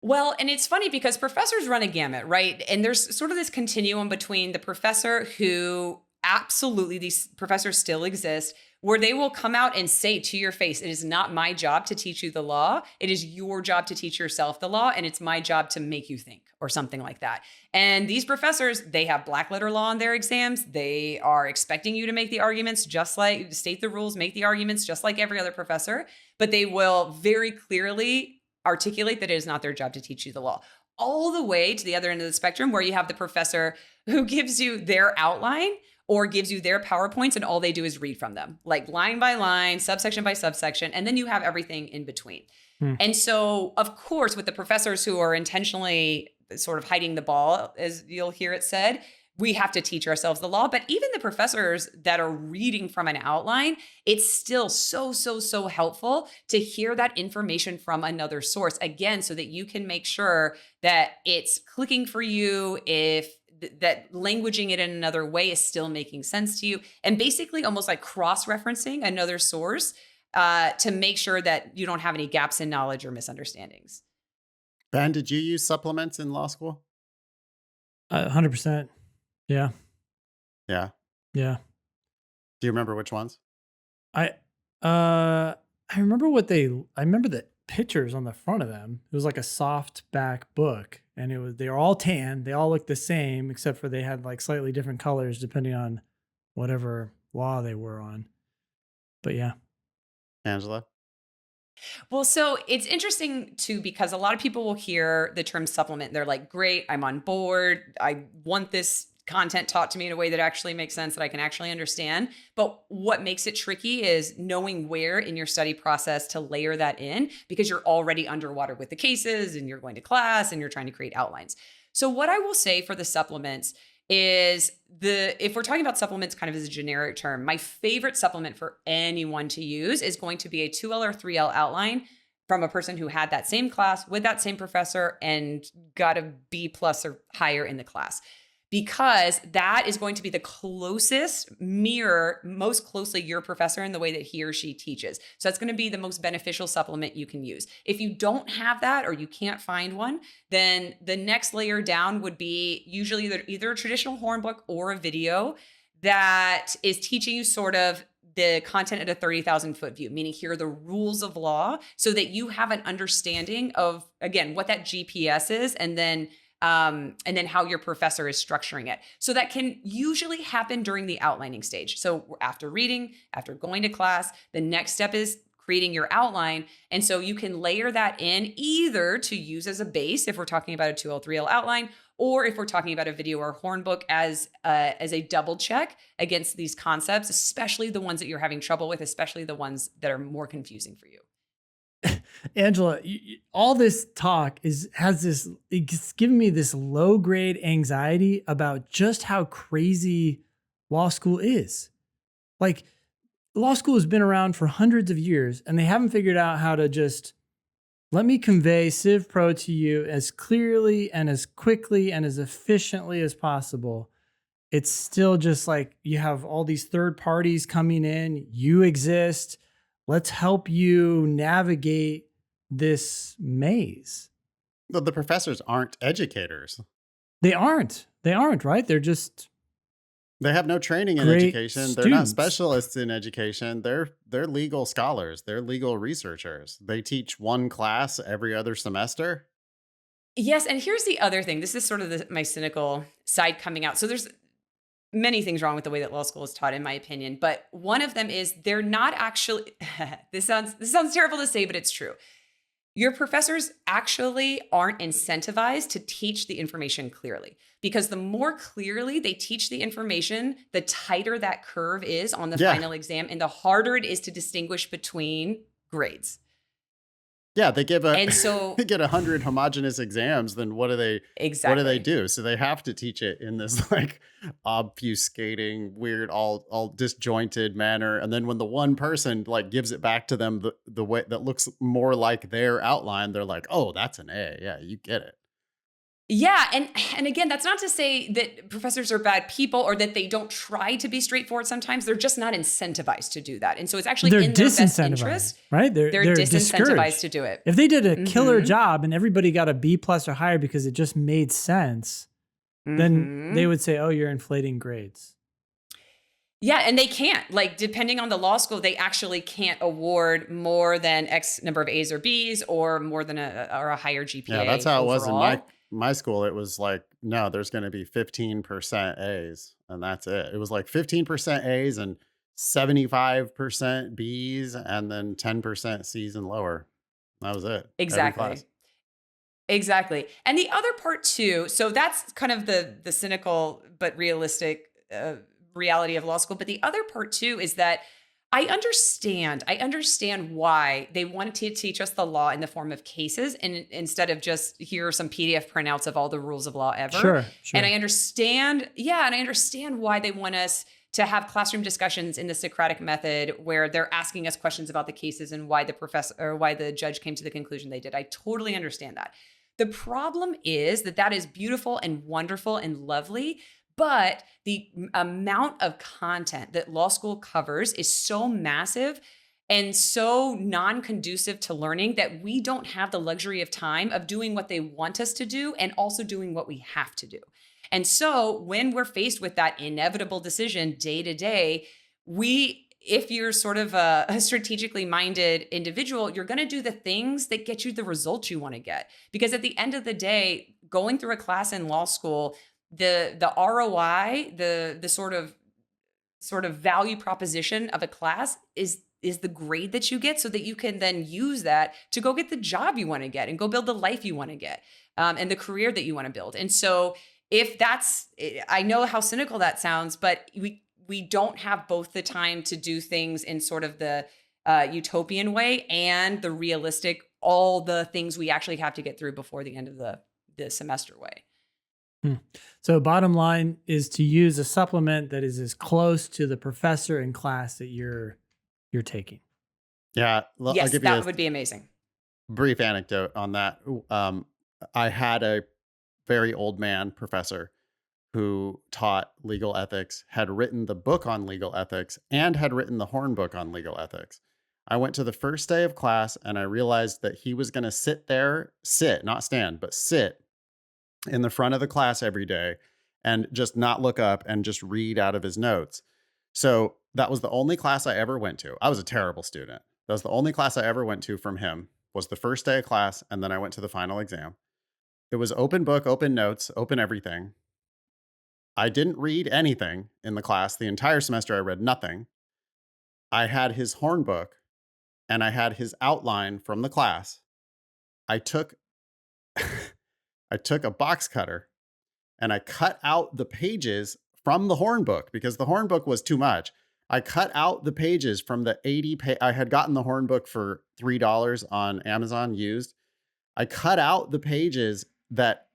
Well, and it's funny because professors run a gamut, right? And there's sort of this continuum between the professor who absolutely, these professors still exist, where they will come out and say to your face, it is not my job to teach you the law. It is your job to teach yourself the law. And it's my job to make you think, or something like that. And these professors, they have black letter law on their exams. They are expecting you to make the arguments, just like state the rules, make the arguments, just like every other professor. But they will very clearly articulate that it is not their job to teach you the law. All the way to the other end of the spectrum where you have the professor who gives you their outline or gives you their PowerPoints and all they do is read from them, like line by line, subsection by subsection, and then you have everything in between. And so, of course, with the professors who are intentionally sort of hiding the ball, as you'll hear it said, we have to teach ourselves the law. But even the professors that are reading from an outline, it's still so helpful to hear that information from another source, again, so that you can make sure that it's clicking for you, if that languaging it in another way is still making sense to you, and basically almost like cross-referencing another source to make sure that you don't have any gaps in knowledge or misunderstandings. Ben, did you use supplements in law school? 100%. Yeah. Yeah. Yeah. Do you remember which ones? I remember I remember the pictures on the front of them. It was like a soft back book and they were all tan. They all looked the same except for they had like slightly different colors depending on whatever law they were on. But yeah. Angela? Well, so it's interesting too, because a lot of people will hear the term supplement. They're like, great, I'm on board. I want this content taught to me in a way that actually makes sense, that I can actually understand. But what makes it tricky is knowing where in your study process to layer that in, because you're already underwater with the cases and you're going to class and you're trying to create outlines. So what I will say for the supplements is if we're talking about supplements kind of as a generic term, my favorite supplement for anyone to use is going to be a 2L or 3L outline from a person who had that same class with that same professor and got a B+ or higher in the class, because that is going to be the closest mirror, most closely your professor in the way that he or she teaches. So that's going to be the most beneficial supplement you can use. If you don't have that or you can't find one, then the next layer down would be usually either a traditional horn book or a video that is teaching you sort of the content at a 30,000-foot view, meaning here are the rules of law so that you have an understanding of, again, what that GPS is, and then how your professor is structuring it. So that can usually happen during the outlining stage. So after reading, after going to class, the next step is creating your outline. And so you can layer that in either to use as a base if we're talking about a 2L, 3L outline, or if we're talking about a video or horn book as a double check against these concepts, especially the ones that you're having trouble with, especially the ones that are more confusing for you. Angela, all this talk it's giving me this low grade anxiety about just how crazy law school is. Like, law school has been around for hundreds of years and they haven't figured out how to just let me convey Civ Pro to you as clearly and as quickly and as efficiently as possible. It's still just like you have all these third parties coming in, you exist. Let's help you navigate this maze. But the professors aren't educators. They aren't, right? They're just They have no training in great education. They're not students. specialists in education. They're legal scholars. They're legal researchers. They teach one class every other semester. Yes, and here's the other thing. This is sort of my cynical side coming out. So there's many things wrong with the way that law school is taught, in my opinion. But one of them is they're not actually, this sounds terrible to say, but it's true. Your professors actually aren't incentivized to teach the information clearly, because the more clearly they teach the information, the tighter that curve is on the Yeah. final exam and the harder it is to distinguish between grades. Yeah, they give And so they get 100 homogeneous exams. Then what do they exactly. do? So they have to teach it in this like obfuscating, weird, all disjointed manner. And then when the one person like gives it back to them the way that looks more like their outline, they're like, "Oh, that's an A. Yeah, you get it." Yeah, and again, that's not to say that professors are bad people or that they don't try to be straightforward sometimes. They're just not incentivized to do that. And so it's actually They're in their best disincentivized, interest. right? They're disincentivized discouraged to do it. If they did a killer Mhm. job and everybody got a B+ or higher because it just made sense, then Mhm. they would say, "Oh, you're inflating grades." Yeah, and they can't. Like, depending on the law school, they actually can't award more than X number of A's or B's or more than a higher GPA Yeah, that's how it was in overall. my school. It was like, no, there's going to be 15% A's, and that's it. It was like 15% A's and 75% B's, and then 10% C's and lower. That was it. Every class. Exactly. Exactly. And the other part too, so that's kind of the cynical but realistic reality of law school. But the other part too is that I understand why they wanted to teach us the law in the form of cases and instead of just here are some PDF printouts of all the rules of law ever. Sure. And I understand, yeah, and I understand why they want us to have classroom discussions in the Socratic method where they're asking us questions about the cases and why the professor or why the judge came to the conclusion they did. I totally understand that. The problem is that is beautiful and wonderful and lovely, but the amount of content that law school covers is so massive and so non-conducive to learning that we don't have the luxury of time of doing what they want us to do and also doing what we have to do. And so when we're faced with that inevitable decision day to day, if you're sort of a strategically minded individual, you're going to do the things that get you the results you want to get. Because at the end of the day, going through a class in law school, the ROI, the sort of value proposition of a class is the grade that you get so that you can then use that to go get the job you want to get and go build the life you want to get and the career that you want to build. And so if that's, I know how cynical that sounds, but we don't have both the time to do things in sort of the utopian way and the realistic, all the things we actually have to get through before the end of the semester way. So bottom line is to use a supplement that is as close to the professor in class that you're taking. Yeah, I'll Yes, give you that a would be amazing. brief anecdote on that. I had a very old man professor who taught legal ethics, had written the book on legal ethics, and had written the Horn book on legal ethics. I went to the first day of class and I realized that he was going to sit, not stand, but sit in the front of the class every day and just not look up and just read out of his notes. So that was the only class I ever went to. I was a terrible student. That was the only class I ever went to from him was the first day of class. And then I went to the final exam. It was open book, open notes, open everything. I didn't read anything in the class. The entire semester, I read nothing. I had his Horn book and I had his outline from the class. I took I took a box cutter and I cut out the pages from the horn book because the horn book was too much. I cut out the pages from the 80 I had gotten the horn book for $3 on Amazon used. I cut out the pages that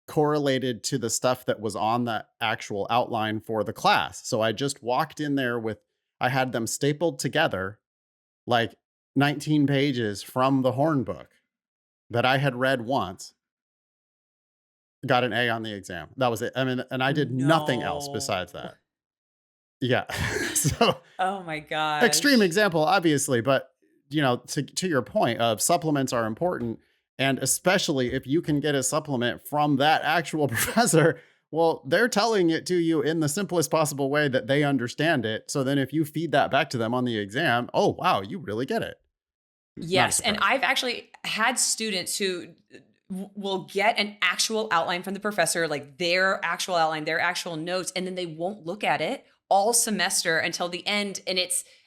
correlated to the stuff that was on the actual outline for the class. So I just walked in there I had them stapled together like 19 pages from the horn book that I had read once, got an A on the exam. That was it. I mean, and I did nothing else besides No. that. Yeah. So Oh my extreme gosh. example, obviously, but to your point of supplements are important. And especially if you can get a supplement from that actual professor, well, they're telling it to you in the simplest possible way that they understand it. So then if you feed that back to them on the exam, oh, wow, you really get it. Not a Yes, and surprise. I've actually had students who will get an actual outline from the professor, like their actual outline, their actual notes, and then they won't look at it all semester until the end. And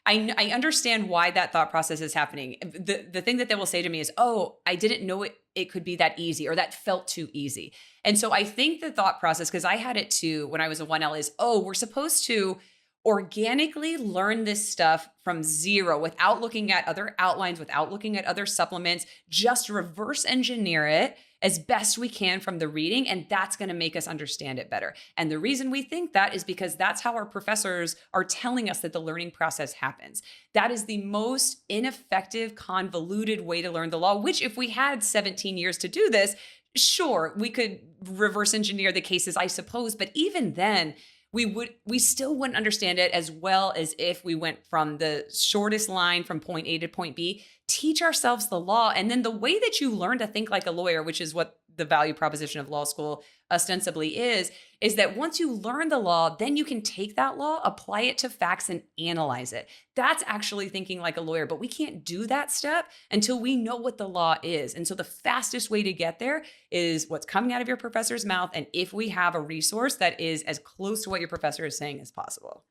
I understand why that thought process is happening. The thing that they will say to me is, "Oh, I didn't know it could be that easy, or that felt too easy." And so I think the thought process, because I had it too when I was a 1L, is, "Oh, we're supposed to organically learn this stuff from zero without looking at other outlines, without looking at other supplements, just reverse engineer it as best we can from the reading. And that's going to make us understand it better." And the reason we think that is because that's how our professors are telling us that the learning process happens. That is the most ineffective, convoluted way to learn the law, which, if we had 17 years to do this, sure, we could reverse engineer the cases, I suppose. But even then, we still wouldn't understand it as well as if we went from the shortest line from point A to point B, teach ourselves the law. And then the way that you learn to think like a lawyer, which is what the value proposition of law school ostensibly is that once you learn the law, then you can take that law, apply it to facts, and analyze it. That's actually thinking like a lawyer, but we can't do that step until we know what the law is. And so the fastest way to get there is what's coming out of your professor's mouth. And if we have a resource that is as close to what your professor is saying as possible.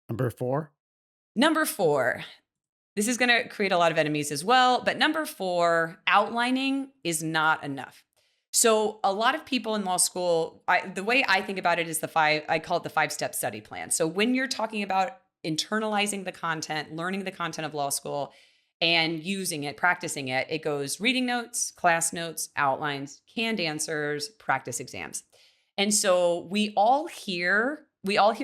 Number 4. Number 4, this is going to create a lot of enemies as well. But number 4, outlining is not enough. So a lot of people in law school, the way I think about it is I call it the 5-step study plan. So when you're talking about internalizing the content, learning the content of law school, and using it, practicing it, it goes reading notes, class notes, outlines, canned answers, practice exams. And so we all hear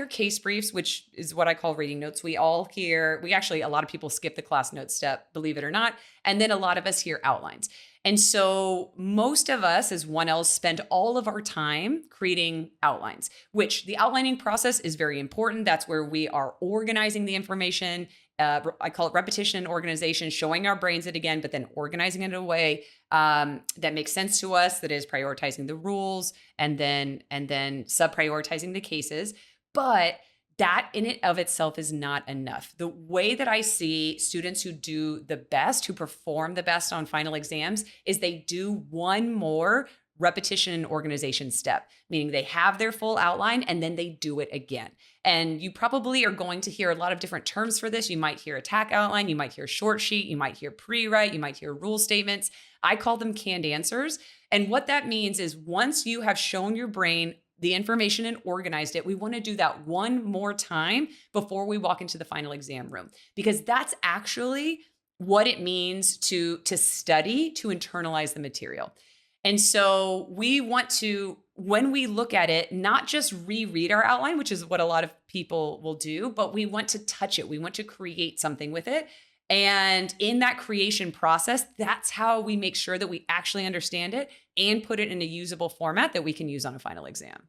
case briefs, which is what I call reading notes. We actually, a lot of people skip the class notes step, believe it or not. And then a lot of us hear outlines. And so most of us as 1Ls spend all of our time creating outlines, which the outlining process is very important. That's where we are organizing the information. I call it repetition and organization, showing our brains it again, but then organizing it in a way that makes sense to us, that is prioritizing the rules and then sub-prioritizing the cases. But that in it of itself is not enough. The way that I see students who do the best, who perform the best on final exams, is they do one more repetition and organization step, meaning they have their full outline and then they do it again. And you probably are going to hear a lot of different terms for this. You might hear attack outline, you might hear short sheet, you might hear pre-write, you might hear rule statements. I call them canned answers. And what that means is once you have shown your brain the information and organized it, we want to do that one more time before we walk into the final exam room, because that's actually what it means to study, to internalize the material. And so we want to, when we look at it, not just reread our outline, which is what a lot of people will do, but we want to touch it. We want to create something with it. And in that creation process, that's how we make sure that we actually understand it and put it in a usable format that we can use on a final exam.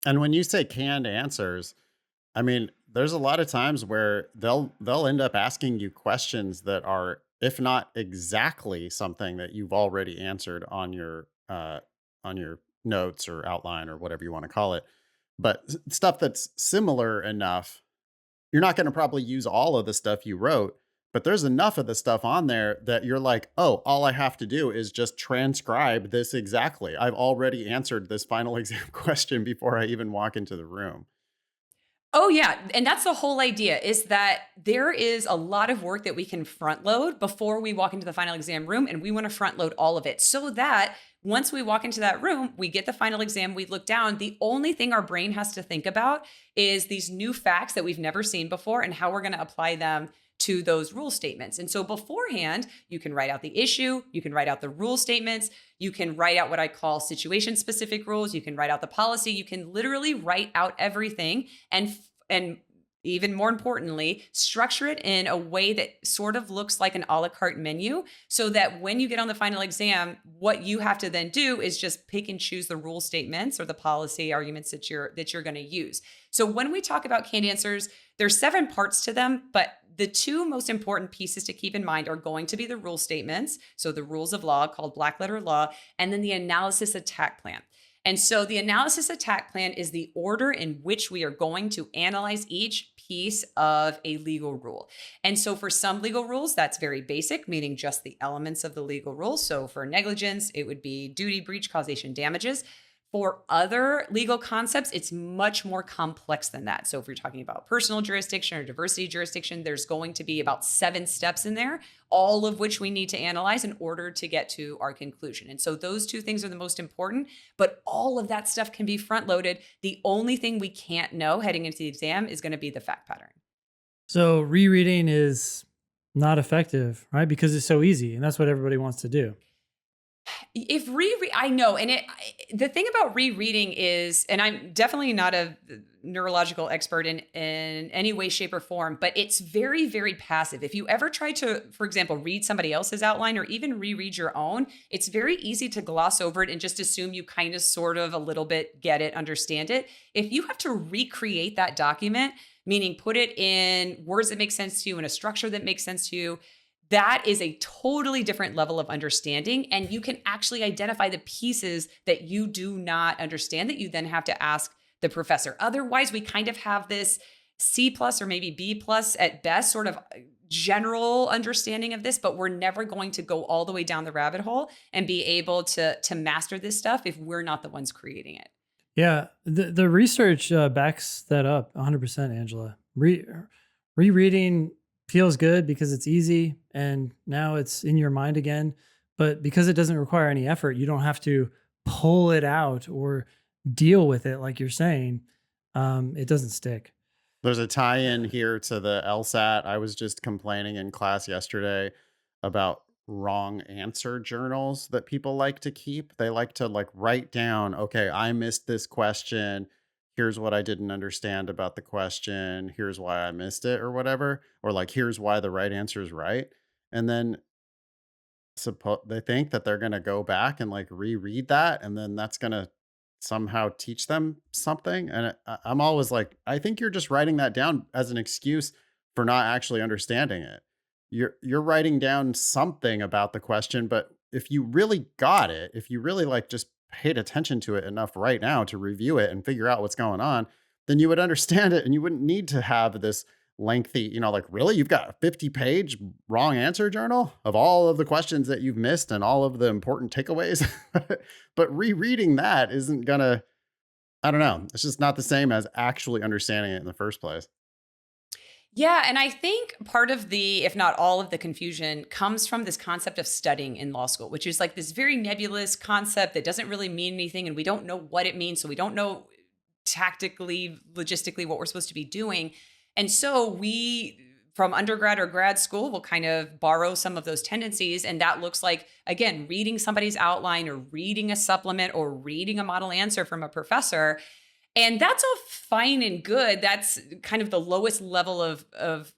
And when you say canned answers, I mean, there's a lot of times where they'll end up asking you questions that are, if not exactly something that you've already answered on your notes or outline or whatever you want to call it, but stuff that's similar enough. You're not going to probably use all of the stuff you wrote, but there's enough of the stuff on there that you're like, oh, all I have to do is just transcribe this exactly. I've already answered this final exam question before I even walk into the room. Oh yeah, and that's the whole idea is that there is a lot of work that we can front load before we walk into the final exam room, and we want to front load all of it so that once we walk into that room, we get the final exam, we look down, the only thing our brain has to think about is these new facts that we've never seen before and how we're going to apply them to those rule statements. And so beforehand, you can write out the issue, you can write out the rule statements, you can write out what I call situation specific rules, you can write out the policy, you can literally write out everything and even more importantly, structure it in a way that sort of looks like an a la carte menu so that when you get on the final exam, what you have to then do is just pick and choose the rule statements or the policy arguments that you're going to use. So when we talk about canned answers, there's 7 parts to them, but the 2 most important pieces to keep in mind are going to be the rule statements, so the rules of law called black letter law, and then the analysis attack plan. And so the analysis attack plan is the order in which we are going to analyze each piece of a legal rule. And so for some legal rules, that's very basic, meaning just the elements of the legal rule. So for negligence, it would be duty, breach, causation, damages. For other legal concepts, it's much more complex than that. So if you're talking about personal jurisdiction or diversity jurisdiction, there's going to be about 7 steps in there, all of which we need to analyze in order to get to our conclusion. And so those 2 things are the most important, but all of that stuff can be front loaded. The only thing we can't know heading into the exam is going to be the fact pattern. So rereading is not effective, right? Because it's so easy, and that's what everybody wants to do. If I know, and the thing about rereading is, and I'm definitely not a neurological expert in any way, shape, or form, but it's very, very passive. If you ever try to, for example, read somebody else's outline or even reread your own, it's very easy to gloss over it and just assume you kind of, sort of, a little bit get it, understand it. If you have to recreate that document, meaning put it in words that make sense to you in a structure that makes sense to you, that is a totally different level of understanding. And you can actually identify the pieces that you do not understand that you then have to ask the professor. Otherwise, we kind of have this C plus or maybe B plus at best sort of general understanding of this, but we're never going to go all the way down the rabbit hole and be able to master this stuff if we're not the ones creating it. Yeah, the research backs that up 100%, Angela. Rereading feels good because it's easy and now it's in your mind again. But because it doesn't require any effort, you don't have to pull it out or deal with it like you're saying. It doesn't stick. There's a tie-in here to the LSAT. I was just complaining in class yesterday about wrong answer journals that people like to keep. They like to write down, okay, I missed this question. Here's what I didn't understand about the question. Here's why I missed it or whatever. Or here's why the right answer is right. And then they think that they're going to go back and reread that. And then that's going to somehow teach them something. And I'm always like, I think you're just writing that down as an excuse for not actually understanding it. You're writing down something about the question, but if you really got it, if you really just paid attention to it enough right now to review it and figure out what's going on, then you would understand it and you wouldn't need to have this lengthy, really, you've got a 50-page wrong answer journal of all of the questions that you've missed and all of the important takeaways. But rereading that isn't gonna, I don't know, it's just not the same as actually understanding it in the first place. Yeah. And I think part of the, if not all of the confusion comes from this concept of studying in law school, which is this very nebulous concept that doesn't really mean anything. And we don't know what it means. So we don't know tactically, logistically what we're supposed to be doing. And so we, from undergrad or grad school, will kind of borrow some of those tendencies. And that looks like, again, reading somebody's outline or reading a supplement or reading a model answer from a professor. And that's all fine and good. That's kind of the lowest level of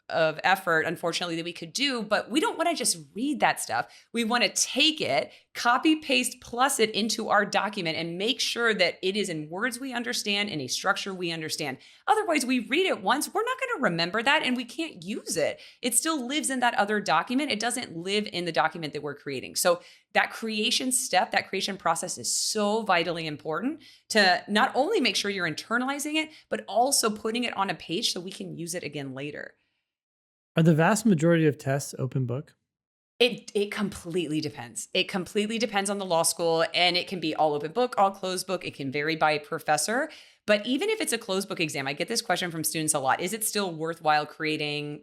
effort, unfortunately, that we could do. But we don't want to just read that stuff. We want to take it, copy, paste, plus it into our document and make sure that it is in words we understand, in a structure we understand. Otherwise, we read it once, we're not going to remember that and we can't use it. It still lives in that other document. It doesn't live in the document that we're creating. So that creation step, that creation process is so vitally important to not only make sure you're internalizing it, but also putting it on a page so we can use it again later. Are the vast majority of tests open book? It completely depends. It completely depends on the law school, and it can be all open book, all closed book. It can vary by professor. But even if it's a closed book exam, I get this question from students a lot. Is it still worthwhile creating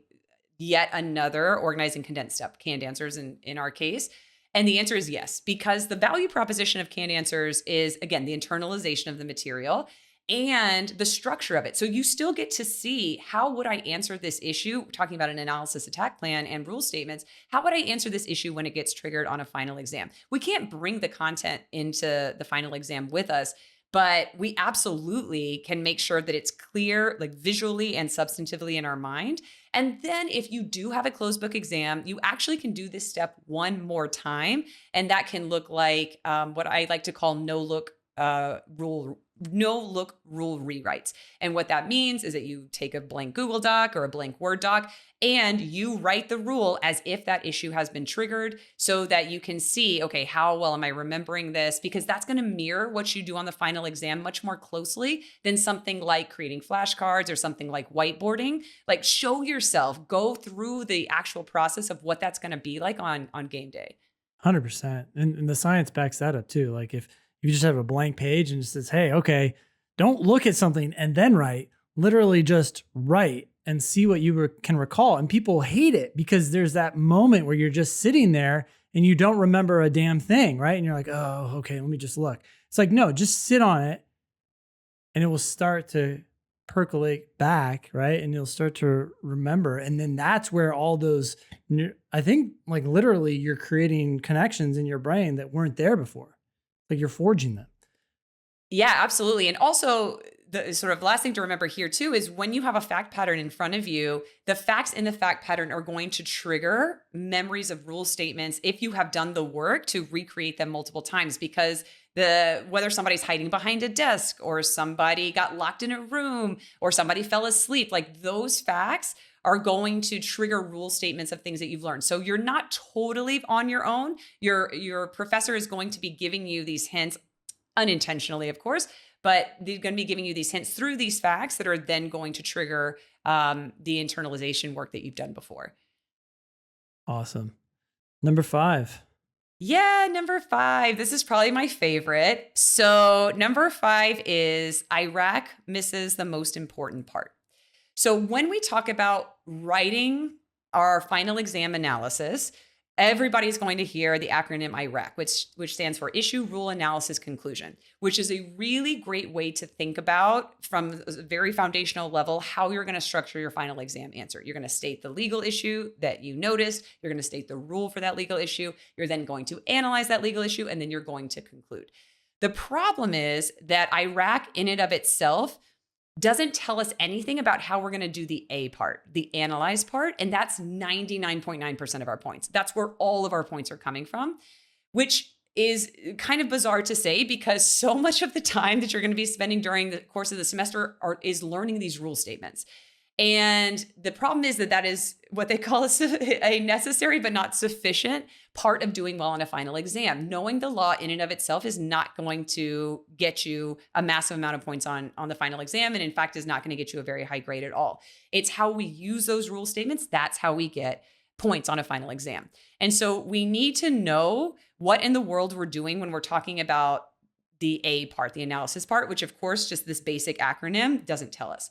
yet another organizing condensed step, canned answers in our case? And the answer is yes, because the value proposition of canned answers is, again, the internalization of the material and the structure of it. So you still get to see, how would I answer this issue? We're talking about an analysis attack plan and rule statements. How would I answer this issue when it gets triggered on a final exam? We can't bring the content into the final exam with us, but we absolutely can make sure that it's clear, like visually and substantively in our mind. And then if you do have a closed book exam, you actually can do this step one more time. And that can look like what I like to call no look rule rewrites. And what that means is that you take a blank Google Doc or a blank Word doc and you write the rule as if that issue has been triggered, so that you can see, okay, how well am I remembering this? Because that's going to mirror what you do on the final exam much more closely than something like creating flashcards or something like whiteboarding. Like, show yourself, go through the actual process of what that's going to be like on game day. 100%. And the science backs that up too. Like if you just have a blank page and it says, hey, okay, don't look at something and then write, literally just write and see what you can recall. And people hate it because there's that moment where you're just sitting there and you don't remember a damn thing, right? And you're like, oh, okay, let me just look. It's like, no, just sit on it and it will start to percolate back, right? And you'll start to remember. And then that's where all those, I think like literally you're creating connections in your brain that weren't there before. Like you're forging them. Yeah, absolutely. And also, the sort of last thing to remember here too is when you have a fact pattern in front of you, the facts in the fact pattern are going to trigger memories of rule statements if you have done the work to recreate them multiple times, because whether somebody's hiding behind a desk or somebody got locked in a room or somebody fell asleep, like those facts are going to trigger rule statements of things that you've learned. So you're not totally on your own. Your professor is going to be giving you these hints, unintentionally, of course, but they're going to be giving you these hints through these facts that are then going to trigger the internalization work that you've done before. Awesome. Number 5. Yeah, number 5. This is probably my favorite. So number 5 is IRAC misses the most important part. So when we talk about writing our final exam analysis, everybody's going to hear the acronym IRAC, which stands for Issue, Rule, Analysis, Conclusion, which is a really great way to think about from a very foundational level how you're going to structure your final exam answer. You're going to state the legal issue that you noticed. You're going to state the rule for that legal issue. You're then going to analyze that legal issue, and then you're going to conclude. The problem is that IRAC in and of itself doesn't tell us anything about how we're going to do the A part, the analyze part. And that's 99.9% of our points. That's where all of our points are coming from, which is kind of bizarre to say because so much of the time that you're going to be spending during the course of the semester is learning these rule statements. And the problem is that is what they call a necessary but not sufficient part of doing well on a final exam. Knowing the law in and of itself is not going to get you a massive amount of points on the final exam, and in fact is not going to get you a very high grade at all. It's how we use those rule statements. That's how we get points on a final exam. And so we need to know what in the world we're doing when we're talking about the A part, the analysis part, which of course just this basic acronym doesn't tell us.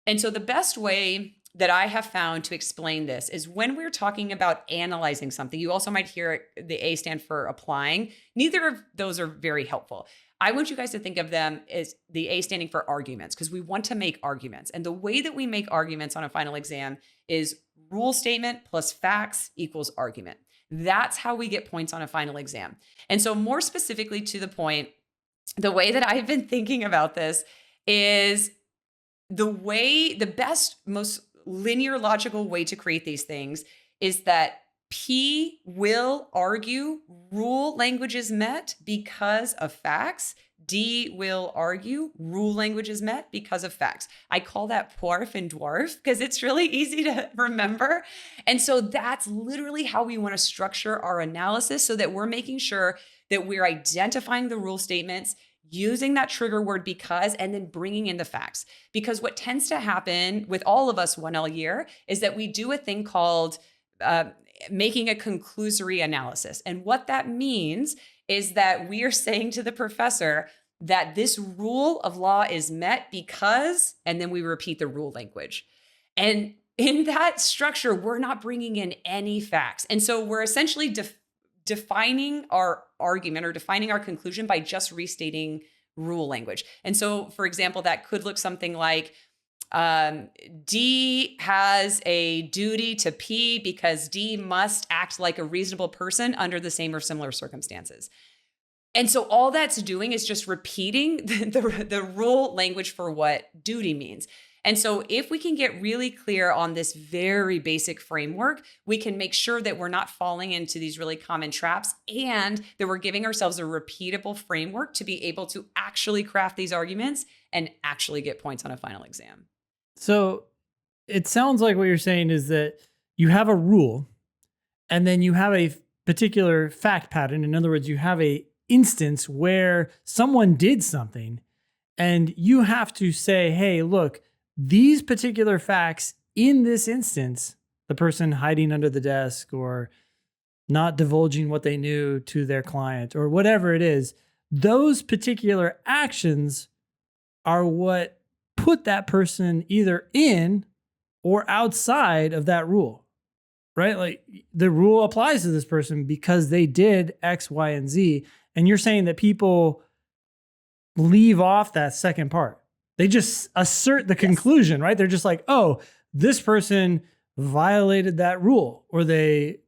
And so the best way that I have found to explain this is when we're talking about analyzing something, you also might hear the A stand for applying. Neither of those are very helpful. I want you guys to think of them as the A standing for arguments, because we want to make arguments. And the way that we make arguments on a final exam is rule statement plus facts equals argument. That's how we get points on a final exam. And so more specifically to the point, the way that I've been thinking about this is the best, most linear, logical way to create these things is that P will argue rule language is met because of facts. D will argue rule language is met because of facts. I call that PWARF and dwarf because it's really easy to remember. And so that's literally how we want to structure our analysis so that we're making sure that we're identifying the rule statements, using that trigger word because, and then bringing in the facts. Because what tends to happen with all of us 1L year is that we do a thing called making a conclusory analysis. And what that means is that we are saying to the professor, that this rule of law is met because, and then we repeat the rule language. And in that structure, we're not bringing in any facts. And so we're essentially defining our argument or defining our conclusion by just restating rule language. And so, for example, that could look something like, D has a duty to P because D must act like a reasonable person under the same or similar circumstances. And so all that's doing is just repeating the rule language for what duty means. And so if we can get really clear on this very basic framework, we can make sure that we're not falling into these really common traps and that we're giving ourselves a repeatable framework to be able to actually craft these arguments and actually get points on a final exam. So it sounds like what you're saying is that you have a rule and then you have a particular fact pattern. In other words, you have a instance where someone did something and you have to say, hey, look, these particular facts in this instance, the person hiding under the desk or not divulging what they knew to their client or whatever it is, those particular actions are what put that person either in or outside of that rule, right? Like the rule applies to this person because they did X, Y, and Z. And you're saying that people leave off that second part. They just assert the conclusion, right? They're just like, oh, this person violated that rule or they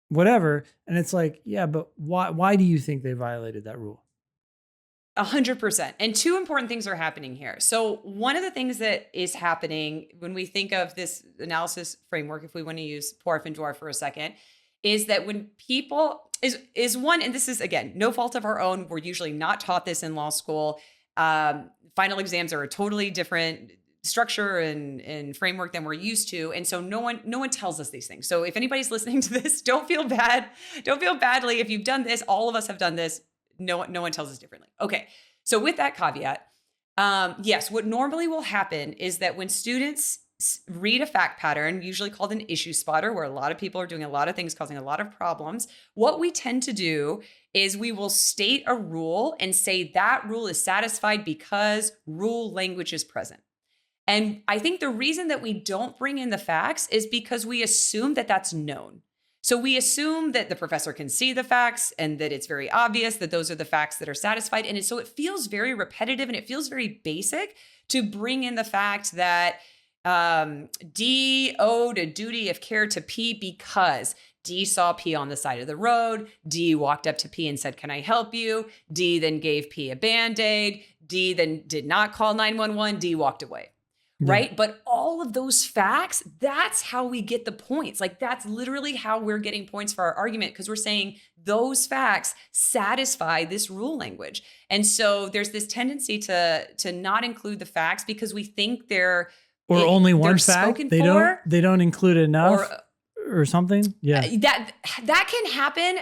whatever. And it's like, yeah, but why do you think they violated that rule? 100%. And two important things are happening here. So one of the things that is happening when we think of this analysis framework, if we want to use Poirot and Dwar for a second, is that when people is one, and this is again, no fault of our own. We're usually not taught this in law school. Final exams are a totally different structure and framework than we're used to. And so no one tells us these things. So if anybody's listening to this, don't feel bad. Don't feel badly. If you've done this, all of us have done this. No one tells us differently. Okay. So with that caveat, yes, what normally will happen is that when students read a fact pattern, usually called an issue spotter, where a lot of people are doing a lot of things, causing a lot of problems, what we tend to do is we will state a rule and say that rule is satisfied because rule language is present. And I think the reason that we don't bring in the facts is because we assume that that's known. So we assume that the professor can see the facts and that it's very obvious that those are the facts that are satisfied. And so it feels very repetitive and it feels very basic to bring in the fact that D owed a duty of care to P because D saw P on the side of the road. D walked up to P and said, "Can I help you?" D then gave P a Band-Aid. D then did not call 911. D walked away. Right? But all of those facts, that's how we get the points. Like that's literally how we're getting points for our argument because we're saying those facts satisfy this rule language. And so there's this tendency to not include the facts because we think they're only one fact. They don't include enough or something. Yeah. That can happen.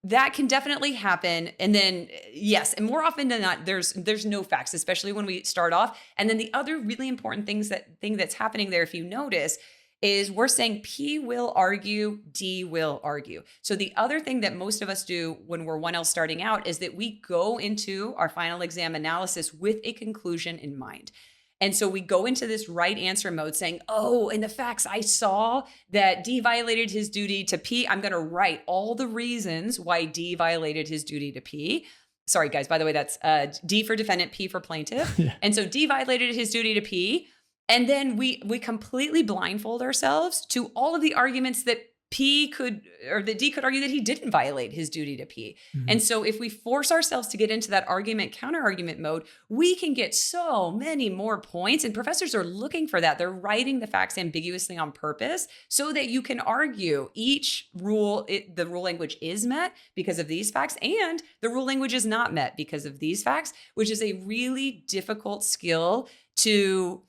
That can definitely happen. And then, yes, and more often than not, there's no facts, especially when we start off. And then the other really important thing that's happening there, if you notice, is we're saying P will argue, D will argue. So the other thing that most of us do when we're 1L starting out is that we go into our final exam analysis with a conclusion in mind. And so we go into this right answer mode saying, oh, in the facts, I saw that D violated his duty to P. I'm going to write all the reasons why D violated his duty to P. Sorry, guys, by the way, that's D for defendant, P for plaintiff. Yeah. And so D violated his duty to P. And then we completely blindfold ourselves to all of the arguments that D could argue that he didn't violate his duty to P. Mm-hmm. And so if we force ourselves to get into that argument, counter argument mode, we can get so many more points. And professors are looking for that. They're writing the facts ambiguously on purpose so that you can argue each rule, the rule language is met because of these facts and the rule language is not met because of these facts, which is a really difficult skill to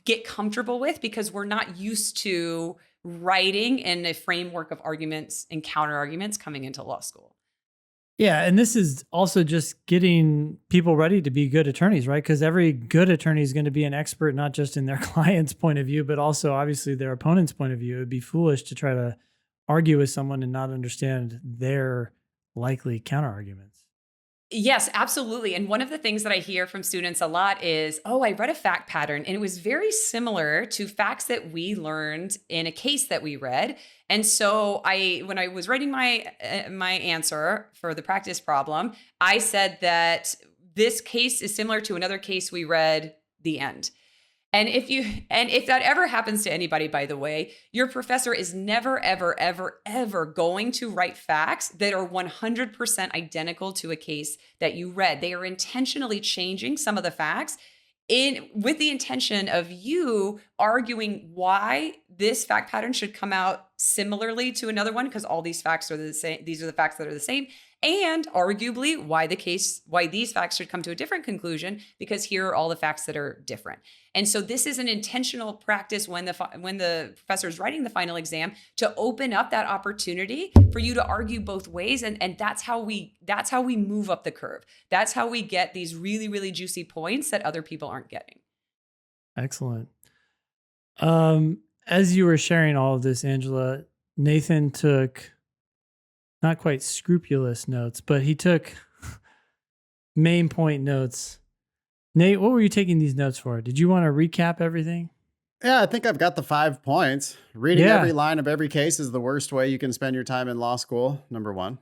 get comfortable with because we're not used to writing in a framework of arguments and counter arguments coming into law school. Yeah. And this is also just getting people ready to be good attorneys, right? Because every good attorney is going to be an expert, not just in their client's point of view, but also obviously their opponent's point of view. It would be foolish to try to argue with someone and not understand their likely counter arguments. Yes, absolutely. And one of the things that I hear from students a lot is, oh, I read a fact pattern and it was very similar to facts that we learned in a case that we read. And so when I was writing my answer for the practice problem, I said that this case is similar to another case we read, the end. And if that ever happens to anybody, by the way, your professor is never, ever, ever, ever going to write facts that are 100% identical to a case that you read. They are intentionally changing some of the facts in with the intention of you arguing why this fact pattern should come out similarly to another one, because all these facts are the same. These are the facts that are the same. And arguably why these facts should come to a different conclusion, because here are all the facts that are different. And so this is an intentional practice when the professor is writing the final exam, to open up that opportunity for you to argue both ways. And that's how we move up the curve. That's how we get these really, really juicy points that other people aren't getting. Excellent. As you were sharing all of this, Angela, Nathan took not quite scrupulous notes, but he took main point notes. Nate, what were you taking these notes for? Did you want to recap everything? Yeah, I think I've got the 5 points. Reading every line of every case is the worst way you can spend your time in law school, number 1.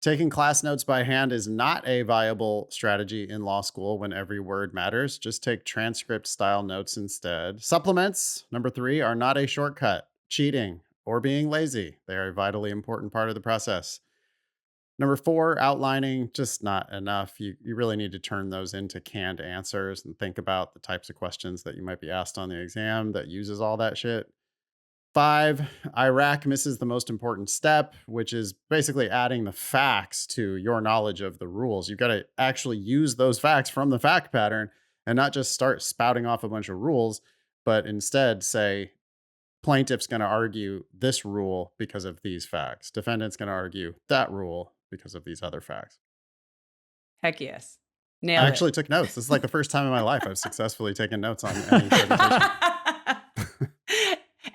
Taking class notes by hand is not a viable strategy in law school when every word matters. Just take transcript style notes instead. Supplements, number 3, are not a shortcut. Cheating or being lazy, they are a vitally important part of the process. Number 4, outlining, just not enough. You really need to turn those into canned answers and think about the types of questions that you might be asked on the exam that uses all that shit. 5, IRAC misses the most important step, which is basically adding the facts to your knowledge of the rules. You've got to actually use those facts from the fact pattern and not just start spouting off a bunch of rules, but instead say, plaintiff's going to argue this rule because of these facts. Defendant's going to argue that rule because of these other facts. Heck yes. I Nailed actually it. took notes. This is like the first time in my life I've successfully taken notes on any presentation.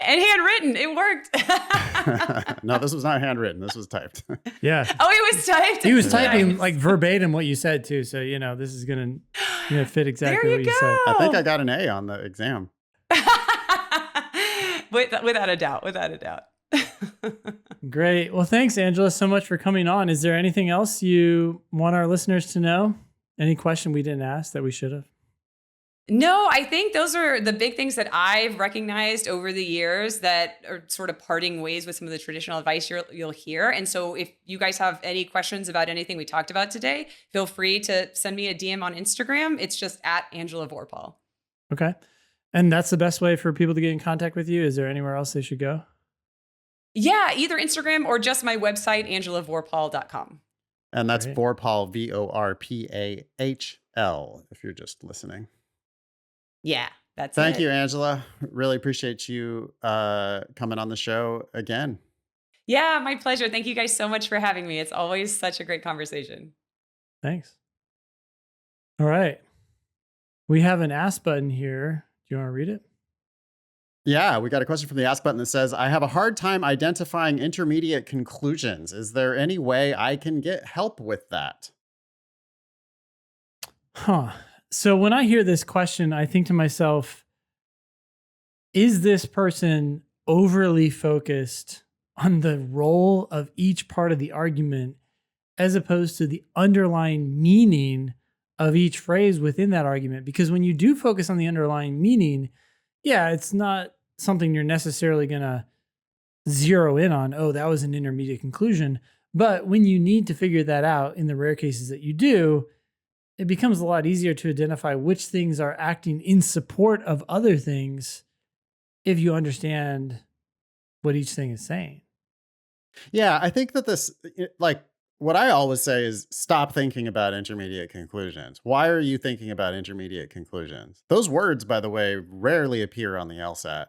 And handwritten, it worked. No, this was not handwritten. This was typed. Yeah. Oh, it was typed. He was typing Nice. like verbatim what you said too. So, this is going to fit exactly There what you you said. I think I got an A on the exam. Without a doubt. Without a doubt. Great. Well, thanks, Angela, so much for coming on. Is there anything else you want our listeners to know? Any question we didn't ask that we should have? No, I think those are the big things that I've recognized over the years that are sort of parting ways with some of the traditional advice you'll hear. And so if you guys have any questions about anything we talked about today, feel free to send me a DM on Instagram. It's just at Angela Vorpahl. Okay. And that's the best way for people to get in contact with you? Is there anywhere else they should go? Yeah, either Instagram or just my website, angelavorpahl.com. And that's Great. Vorpahl, Vorpahl, if you're just listening. Yeah, that's Thank it. you, Angela. Really appreciate you coming on the show again. Yeah, my pleasure. Thank you guys so much for having me. It's always such a great conversation. Thanks. All right. We have an ask button here. Do you want to read it? Yeah, we got a question from the Ask button that says, I have a hard time identifying intermediate conclusions. Is there any way I can get help with that? So when I hear this question, I think to myself, is this person overly focused on the role of each part of the argument as opposed to the underlying meaning of each phrase within that argument? Because when you do focus on the underlying meaning, yeah, it's not something you're necessarily going to zero in on. Oh, that was an intermediate conclusion. But when you need to figure that out, in the rare cases that you do, it becomes a lot easier to identify which things are acting in support of other things if you understand what each thing is saying. Yeah, I think that what I always say is stop thinking about intermediate conclusions. Why are you thinking about intermediate conclusions? Those words, by the way, rarely appear on the LSAT.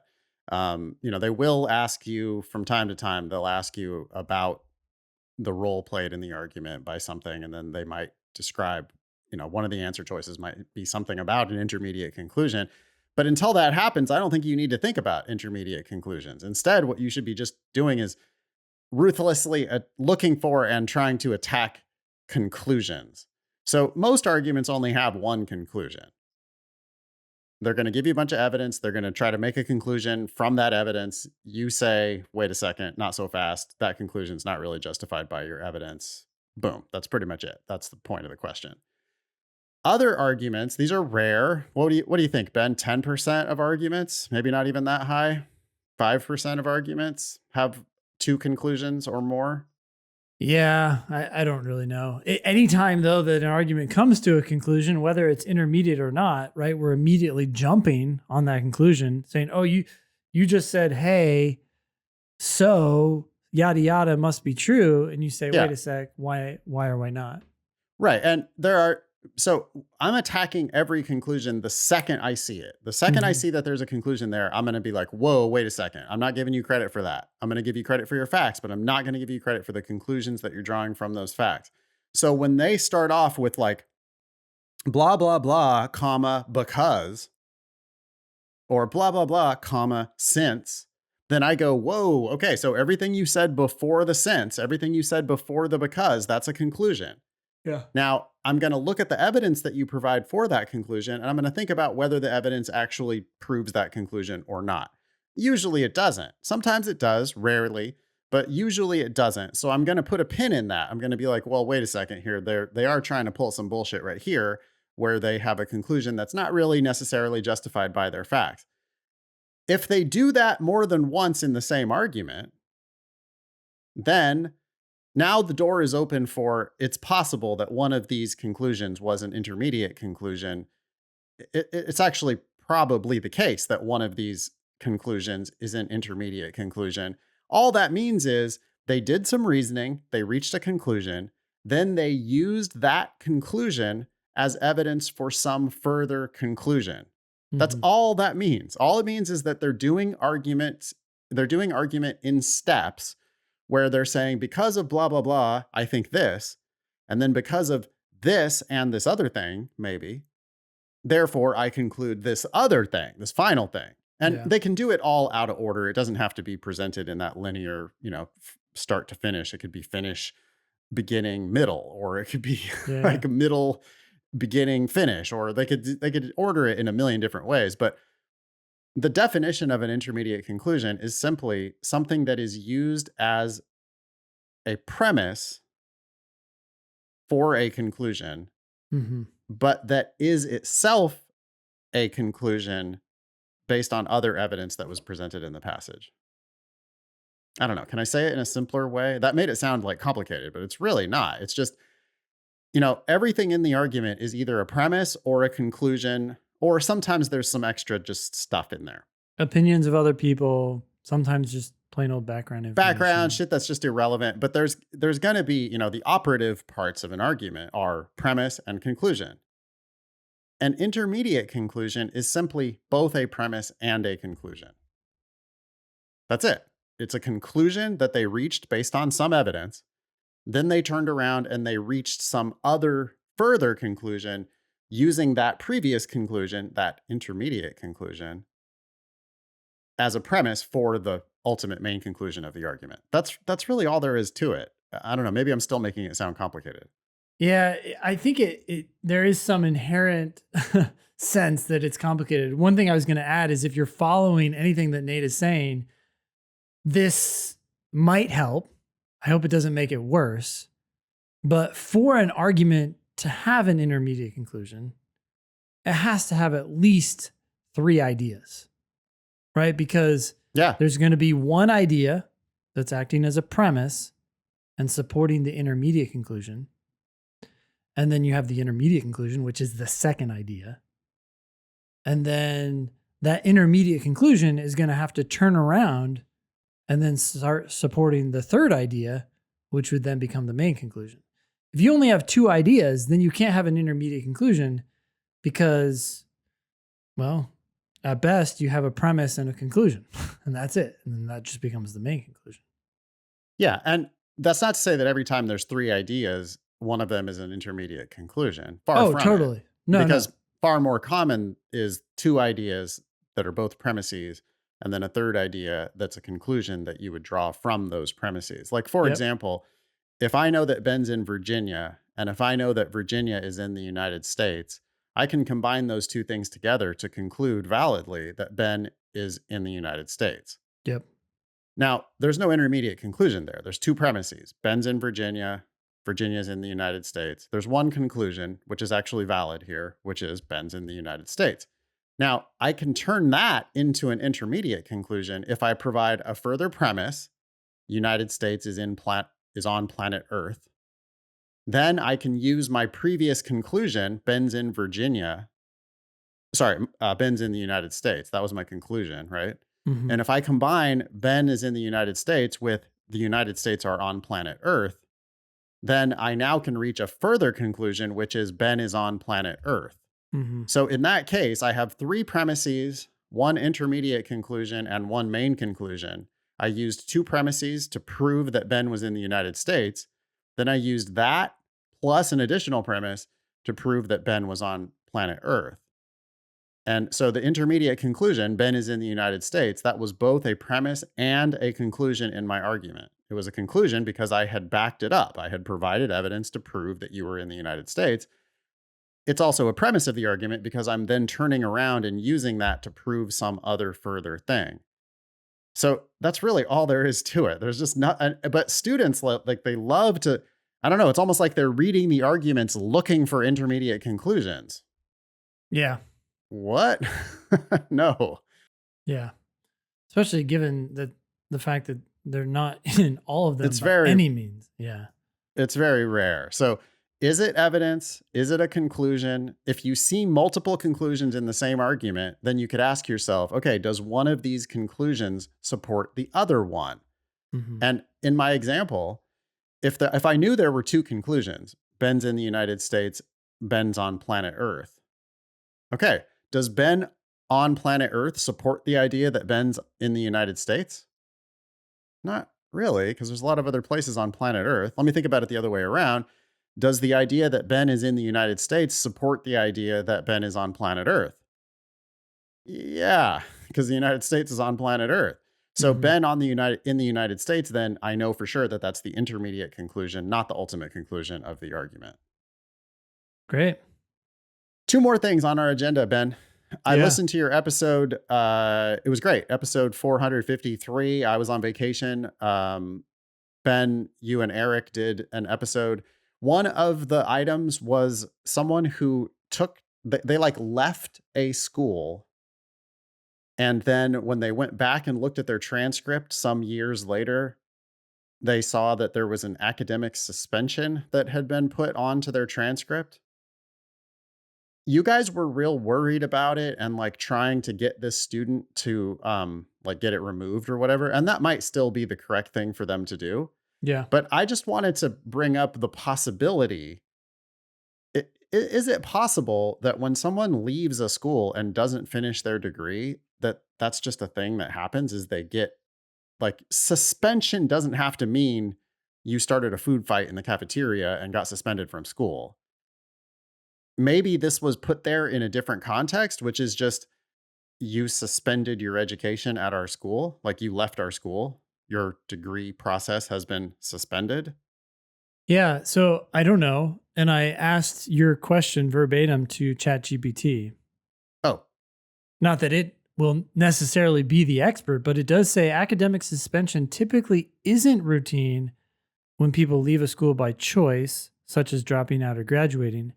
They will ask you from time to time, they'll ask you about the role played in the argument by something, and then they might describe, one of the answer choices might be something about an intermediate conclusion. But until that happens, I don't think you need to think about intermediate conclusions. Instead, what you should be just doing is ruthlessly looking for and trying to attack conclusions. So most arguments only have one conclusion. They're going to give you a bunch of evidence. They're going to try to make a conclusion from that evidence. You say, wait a second, not so fast. That conclusion's not really justified by your evidence. Boom. That's pretty much it. That's the point of the question. Other arguments, these are rare. What do you think, Ben? 10% of arguments, maybe not even that high. 5% of arguments have two conclusions or more. Yeah, I don't really know. Anytime, though, that an argument comes to a conclusion, whether it's intermediate or not, right, we're immediately jumping on that conclusion, saying, oh, you just said, hey, so yada, yada must be true. And you say, Yeah. wait a sec, why or why not? Right. And so I'm attacking every conclusion the second I see it. The second I see that there's a conclusion there, I'm going to be like, whoa, wait a second. I'm not giving you credit for that. I'm going to give you credit for your facts, but I'm not going to give you credit for the conclusions that you're drawing from those facts. So when they start off with like, blah, blah, blah, comma, because, or blah, blah, blah, comma, since, then I go, whoa, okay. So everything you said before the since, everything you said before the because, that's a conclusion. Yeah. Now, I'm going to look at the evidence that you provide for that conclusion, and I'm going to think about whether the evidence actually proves that conclusion or not. Usually it doesn't. Sometimes it does, rarely, but usually it doesn't. So I'm going to put a pin in that. I'm going to be like, well, wait a second here. They are trying to pull some bullshit right here where they have a conclusion that's not really necessarily justified by their facts. If they do that more than once in the same argument, then now the door is open for it's possible that one of these conclusions was an intermediate conclusion. It's actually probably the case that one of these conclusions is an intermediate conclusion. All that means is they did some reasoning, they reached a conclusion, then they used that conclusion as evidence for some further conclusion. That's all that means. All it means is that they're doing argument in steps where they're saying, because of blah, blah, blah, I think this, and then because of this and this other thing, maybe, therefore I conclude this other thing, this final thing. And they can do it all out of order. It doesn't have to be presented in that linear, start to finish. It could be finish, beginning, middle, or it could be like a middle, beginning, finish, or they could order it in a million different ways. But the definition of an intermediate conclusion is simply something that is used as a premise for a conclusion, but that is itself a conclusion based on other evidence that was presented in the passage. I don't know. Can I say it in a simpler way? That made it sound like complicated, but it's really not. It's just, everything in the argument is either a premise or a conclusion, or sometimes there's some extra just stuff in there. Opinions of other people, sometimes just plain old background information. Background shit that's just irrelevant. But there's going to be, the operative parts of an argument are premise and conclusion. An intermediate conclusion is simply both a premise and a conclusion. That's it. It's a conclusion that they reached based on some evidence. Then they turned around and they reached some other further conclusion using that previous conclusion, that intermediate conclusion, as a premise for the ultimate main conclusion of the argument. That's really all there is to it. I don't know. Maybe I'm still making it sound complicated. Yeah, I think there is some inherent sense that it's complicated. One thing I was going to add is if you're following anything that Nate is saying, this might help. I hope it doesn't make it worse. But for an argument to have an intermediate conclusion, it has to have at least 3 ideas, right? Because there's going to be one idea that's acting as a premise and supporting the intermediate conclusion. And then you have the intermediate conclusion, which is the second idea. And then that intermediate conclusion is going to have to turn around and then start supporting the third idea, which would then become the main conclusion. If you only have 2 ideas, then you can't have an intermediate conclusion because, well, at best, you have a premise and a conclusion, and that's it. And then that just becomes the main conclusion. Yeah, and that's not to say that every time there's 3 ideas, one of them is an intermediate conclusion. Far from totally. It. No, because far more common is 2 ideas that are both premises, and then a third idea that's a conclusion that you would draw from those premises. Like, for example, if I know that Ben's in Virginia and if I know that Virginia is in the United States, I can combine those two things together to conclude validly that Ben is in the United States. Yep. Now, there's no intermediate conclusion there. There's two premises. Ben's in Virginia, Virginia's in the United States. There's one conclusion, which is actually valid here, which is Ben's in the United States. Now, I can turn that into an intermediate conclusion if I provide a further premise. United States is on planet Earth. Then I can use my previous conclusion, Ben's in Virginia. Sorry, Ben's in the United States. That was my conclusion, right? Mhm. And if I combine Ben is in the United States with the United States are on planet Earth, then I now can reach a further conclusion, which is Ben is on planet Earth. Mhm. So in that case, I have three premises, one intermediate conclusion, and one main conclusion. I used two premises to prove that Ben was in the United States. Then I used that plus an additional premise to prove that Ben was on planet Earth. And so the intermediate conclusion, Ben is in the United States, that was both a premise and a conclusion in my argument. It was a conclusion because I had backed it up. I had provided evidence to prove that you were in the United States. It's also a premise of the argument because I'm then turning around and using that to prove some other further thing. So that's really all there is to it. There's just not, but students like they love to, I don't know, it's almost like they're reading the arguments looking for intermediate conclusions. Yeah. What? No. Yeah. Especially given the fact that they're not in all of them It's by any means. Yeah. It's very rare. So is it evidence? Is it a conclusion? If you see multiple conclusions in the same argument, then you could ask yourself, okay, does one of these conclusions support the other one? Mhm. And in my example, if I knew there were two conclusions, Ben's in the United States, Ben's on planet Earth. Okay, does Ben on planet Earth support the idea that Ben's in the United States? Not really, because there's a lot of other places on planet Earth. Let me think about it the other way around. Does the idea that Ben is in the United States support the idea that Ben is on planet Earth? Yeah, because the United States is on planet Earth. So Mhm. Ben in the United States, then I know for sure that that's the intermediate conclusion, not the ultimate conclusion of the argument. Great. Two more things on our agenda, Ben. I Yeah. listened to your episode. It was great. Episode 453. I was on vacation. Ben, you and Eric did an episode. One of the items was someone who they like left a school. And then when they went back and looked at their transcript some years later, they saw that there was an academic suspension that had been put onto their transcript. You guys were real worried about it and like trying to get this student to like get it removed or whatever. And that might still be the correct thing for them to do. Yeah. But I just wanted to bring up the possibility. Is it possible that when someone leaves a school and doesn't finish their degree, that's just a thing that happens is they get like suspension doesn't have to mean you started a food fight in the cafeteria and got suspended from school. Maybe this was put there in a different context, which is just you suspended your education at our school, like you left our school. Your degree process has been suspended. Yeah. So I don't know. And I asked your question verbatim to ChatGPT. Oh, Not that it will necessarily be the expert, but it does say academic suspension typically isn't routine when people leave a school by choice, such as dropping out or graduating.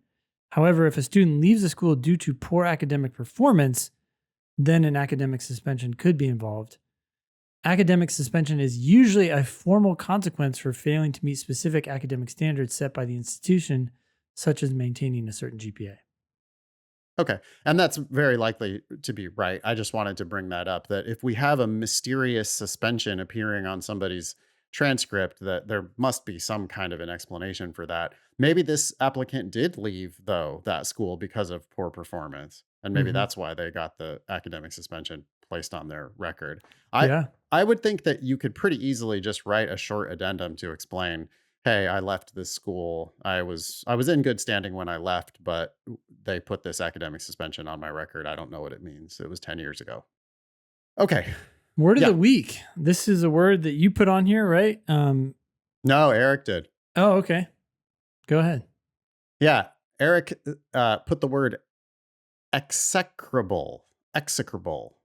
However, if a student leaves a school due to poor academic performance, then an academic suspension could be involved. Academic suspension is usually a formal consequence for failing to meet specific academic standards set by the institution, such as maintaining a certain GPA. okay. And that's very likely to be right. I just wanted to bring that up that if we have a mysterious suspension appearing on somebody's transcript, that there must be some kind of an explanation for that. Maybe this applicant did leave, though, that school because of poor performance. And maybe Mhm. that's why they got the academic suspension placed on their record. Yeah. I would think that you could pretty easily just write a short addendum to explain, hey, I left this school. I was in good standing when I left, but they put this academic suspension on my record. I don't know what it means. It was 10 years ago. Okay. Word of Yeah. the week. This is a word that you put on here, right? No, Eric did. Oh, okay. Go ahead. Yeah. Eric put the word execrable. Execrable.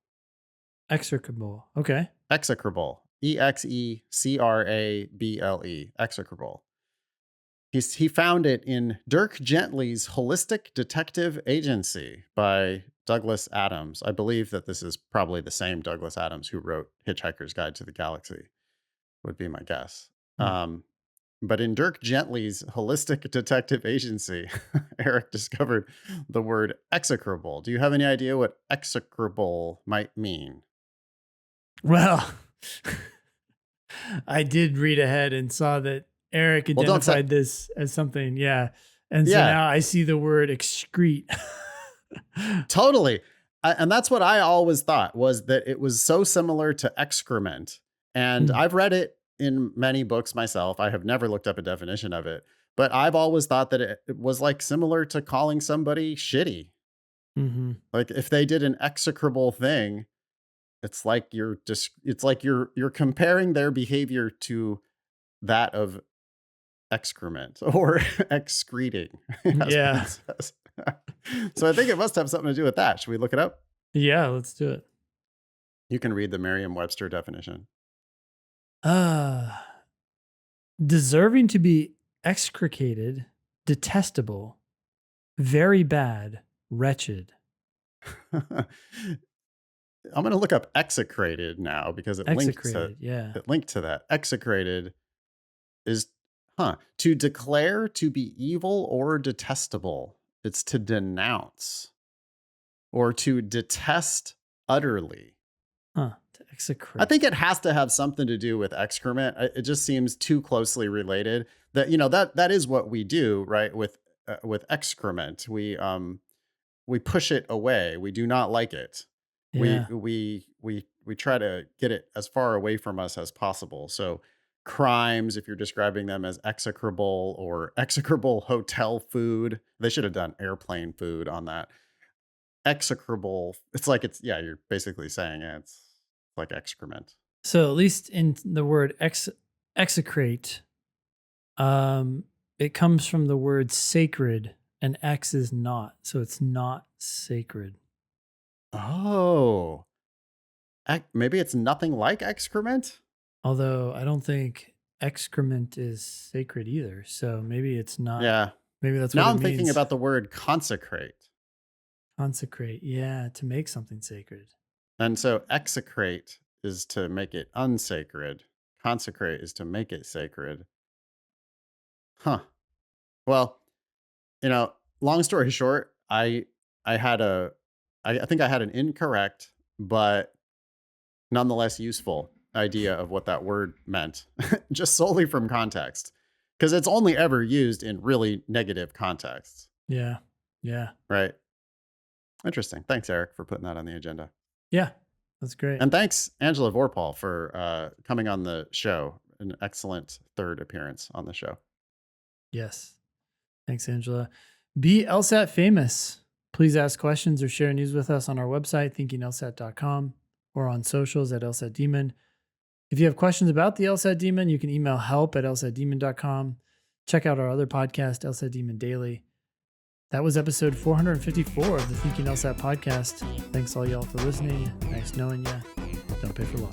Execrable. Okay. Execrable. EXECRABLE. Execrable. He found it in Dirk Gently's Holistic Detective Agency by Douglas Adams. I believe that this is probably the same Douglas Adams who wrote Hitchhiker's Guide to the Galaxy, would be my guess. Hmm. But in Dirk Gently's Holistic Detective Agency, Eric discovered the word execrable. Do you have any idea what execrable might mean? Well, I did read ahead and saw that Eric Well, don't say. identified this as something. Yeah. And so Yeah, now I see the word excrete. totally. And that's what I always thought, was that it was so similar to excrement. And Hmm. I've read it in many books myself. I have never looked up a definition of it, but I've always thought that it was like similar to calling somebody shitty. Mm-hmm. Like if they did an execrable thing, it's like you're comparing their behavior to that of excrement or excreting, as one Yeah. says. So I think it must have something to do with that. Should we look it up? Yeah. Let's do it. You can read the Merriam-Webster definition. Deserving to be execrated, detestable, very bad, wretched. I'm going to look up execrated now because it linked Execrated. Yeah. to that. Execrated is to declare to be evil or detestable. It's to denounce or to detest utterly. To execrate. I think it has to have something to do with excrement. It just seems too closely related. That that is what we do, right? With excrement, we push it away. We do not like it. Yeah. We try to get it as far away from us as possible. So crimes, if you're describing them as execrable or execrable hotel food, they should have done airplane food on that. Execrable. You're basically saying it's like excrement. So at least in the word execrate, it comes from the word sacred, and X is not. So it's not sacred. Oh, maybe it's nothing like excrement. Although I don't think excrement is sacred either. So maybe it's not. Yeah. Maybe that's Now what it I'm thinking means. about the word consecrate. Consecrate. Yeah. To make something sacred. And so execrate is to make it unsacred. Consecrate is to make it sacred. Huh. Well, long story short, I think I had an incorrect but nonetheless useful idea of what that word meant, just solely from context, because it's only ever used in really negative contexts. Yeah. Yeah. Right. Interesting. Thanks, Eric, for putting that on the agenda. Yeah. That's great. And thanks, Angela Vorpahl, for coming on the show. An excellent third appearance on the show. Yes. Thanks, Angela. Be LSAT famous. Please ask questions or share news with us on our website, thinkinglsat.com, or on socials at LSAT Demon. If you have questions about the LSAT Demon, you can email help@lsatdemon.com. Check out our other podcast, LSAT Demon Daily. That was episode 454 of the Thinking LSAT podcast. Thanks all y'all for listening. Nice knowing you. Don't pay for long.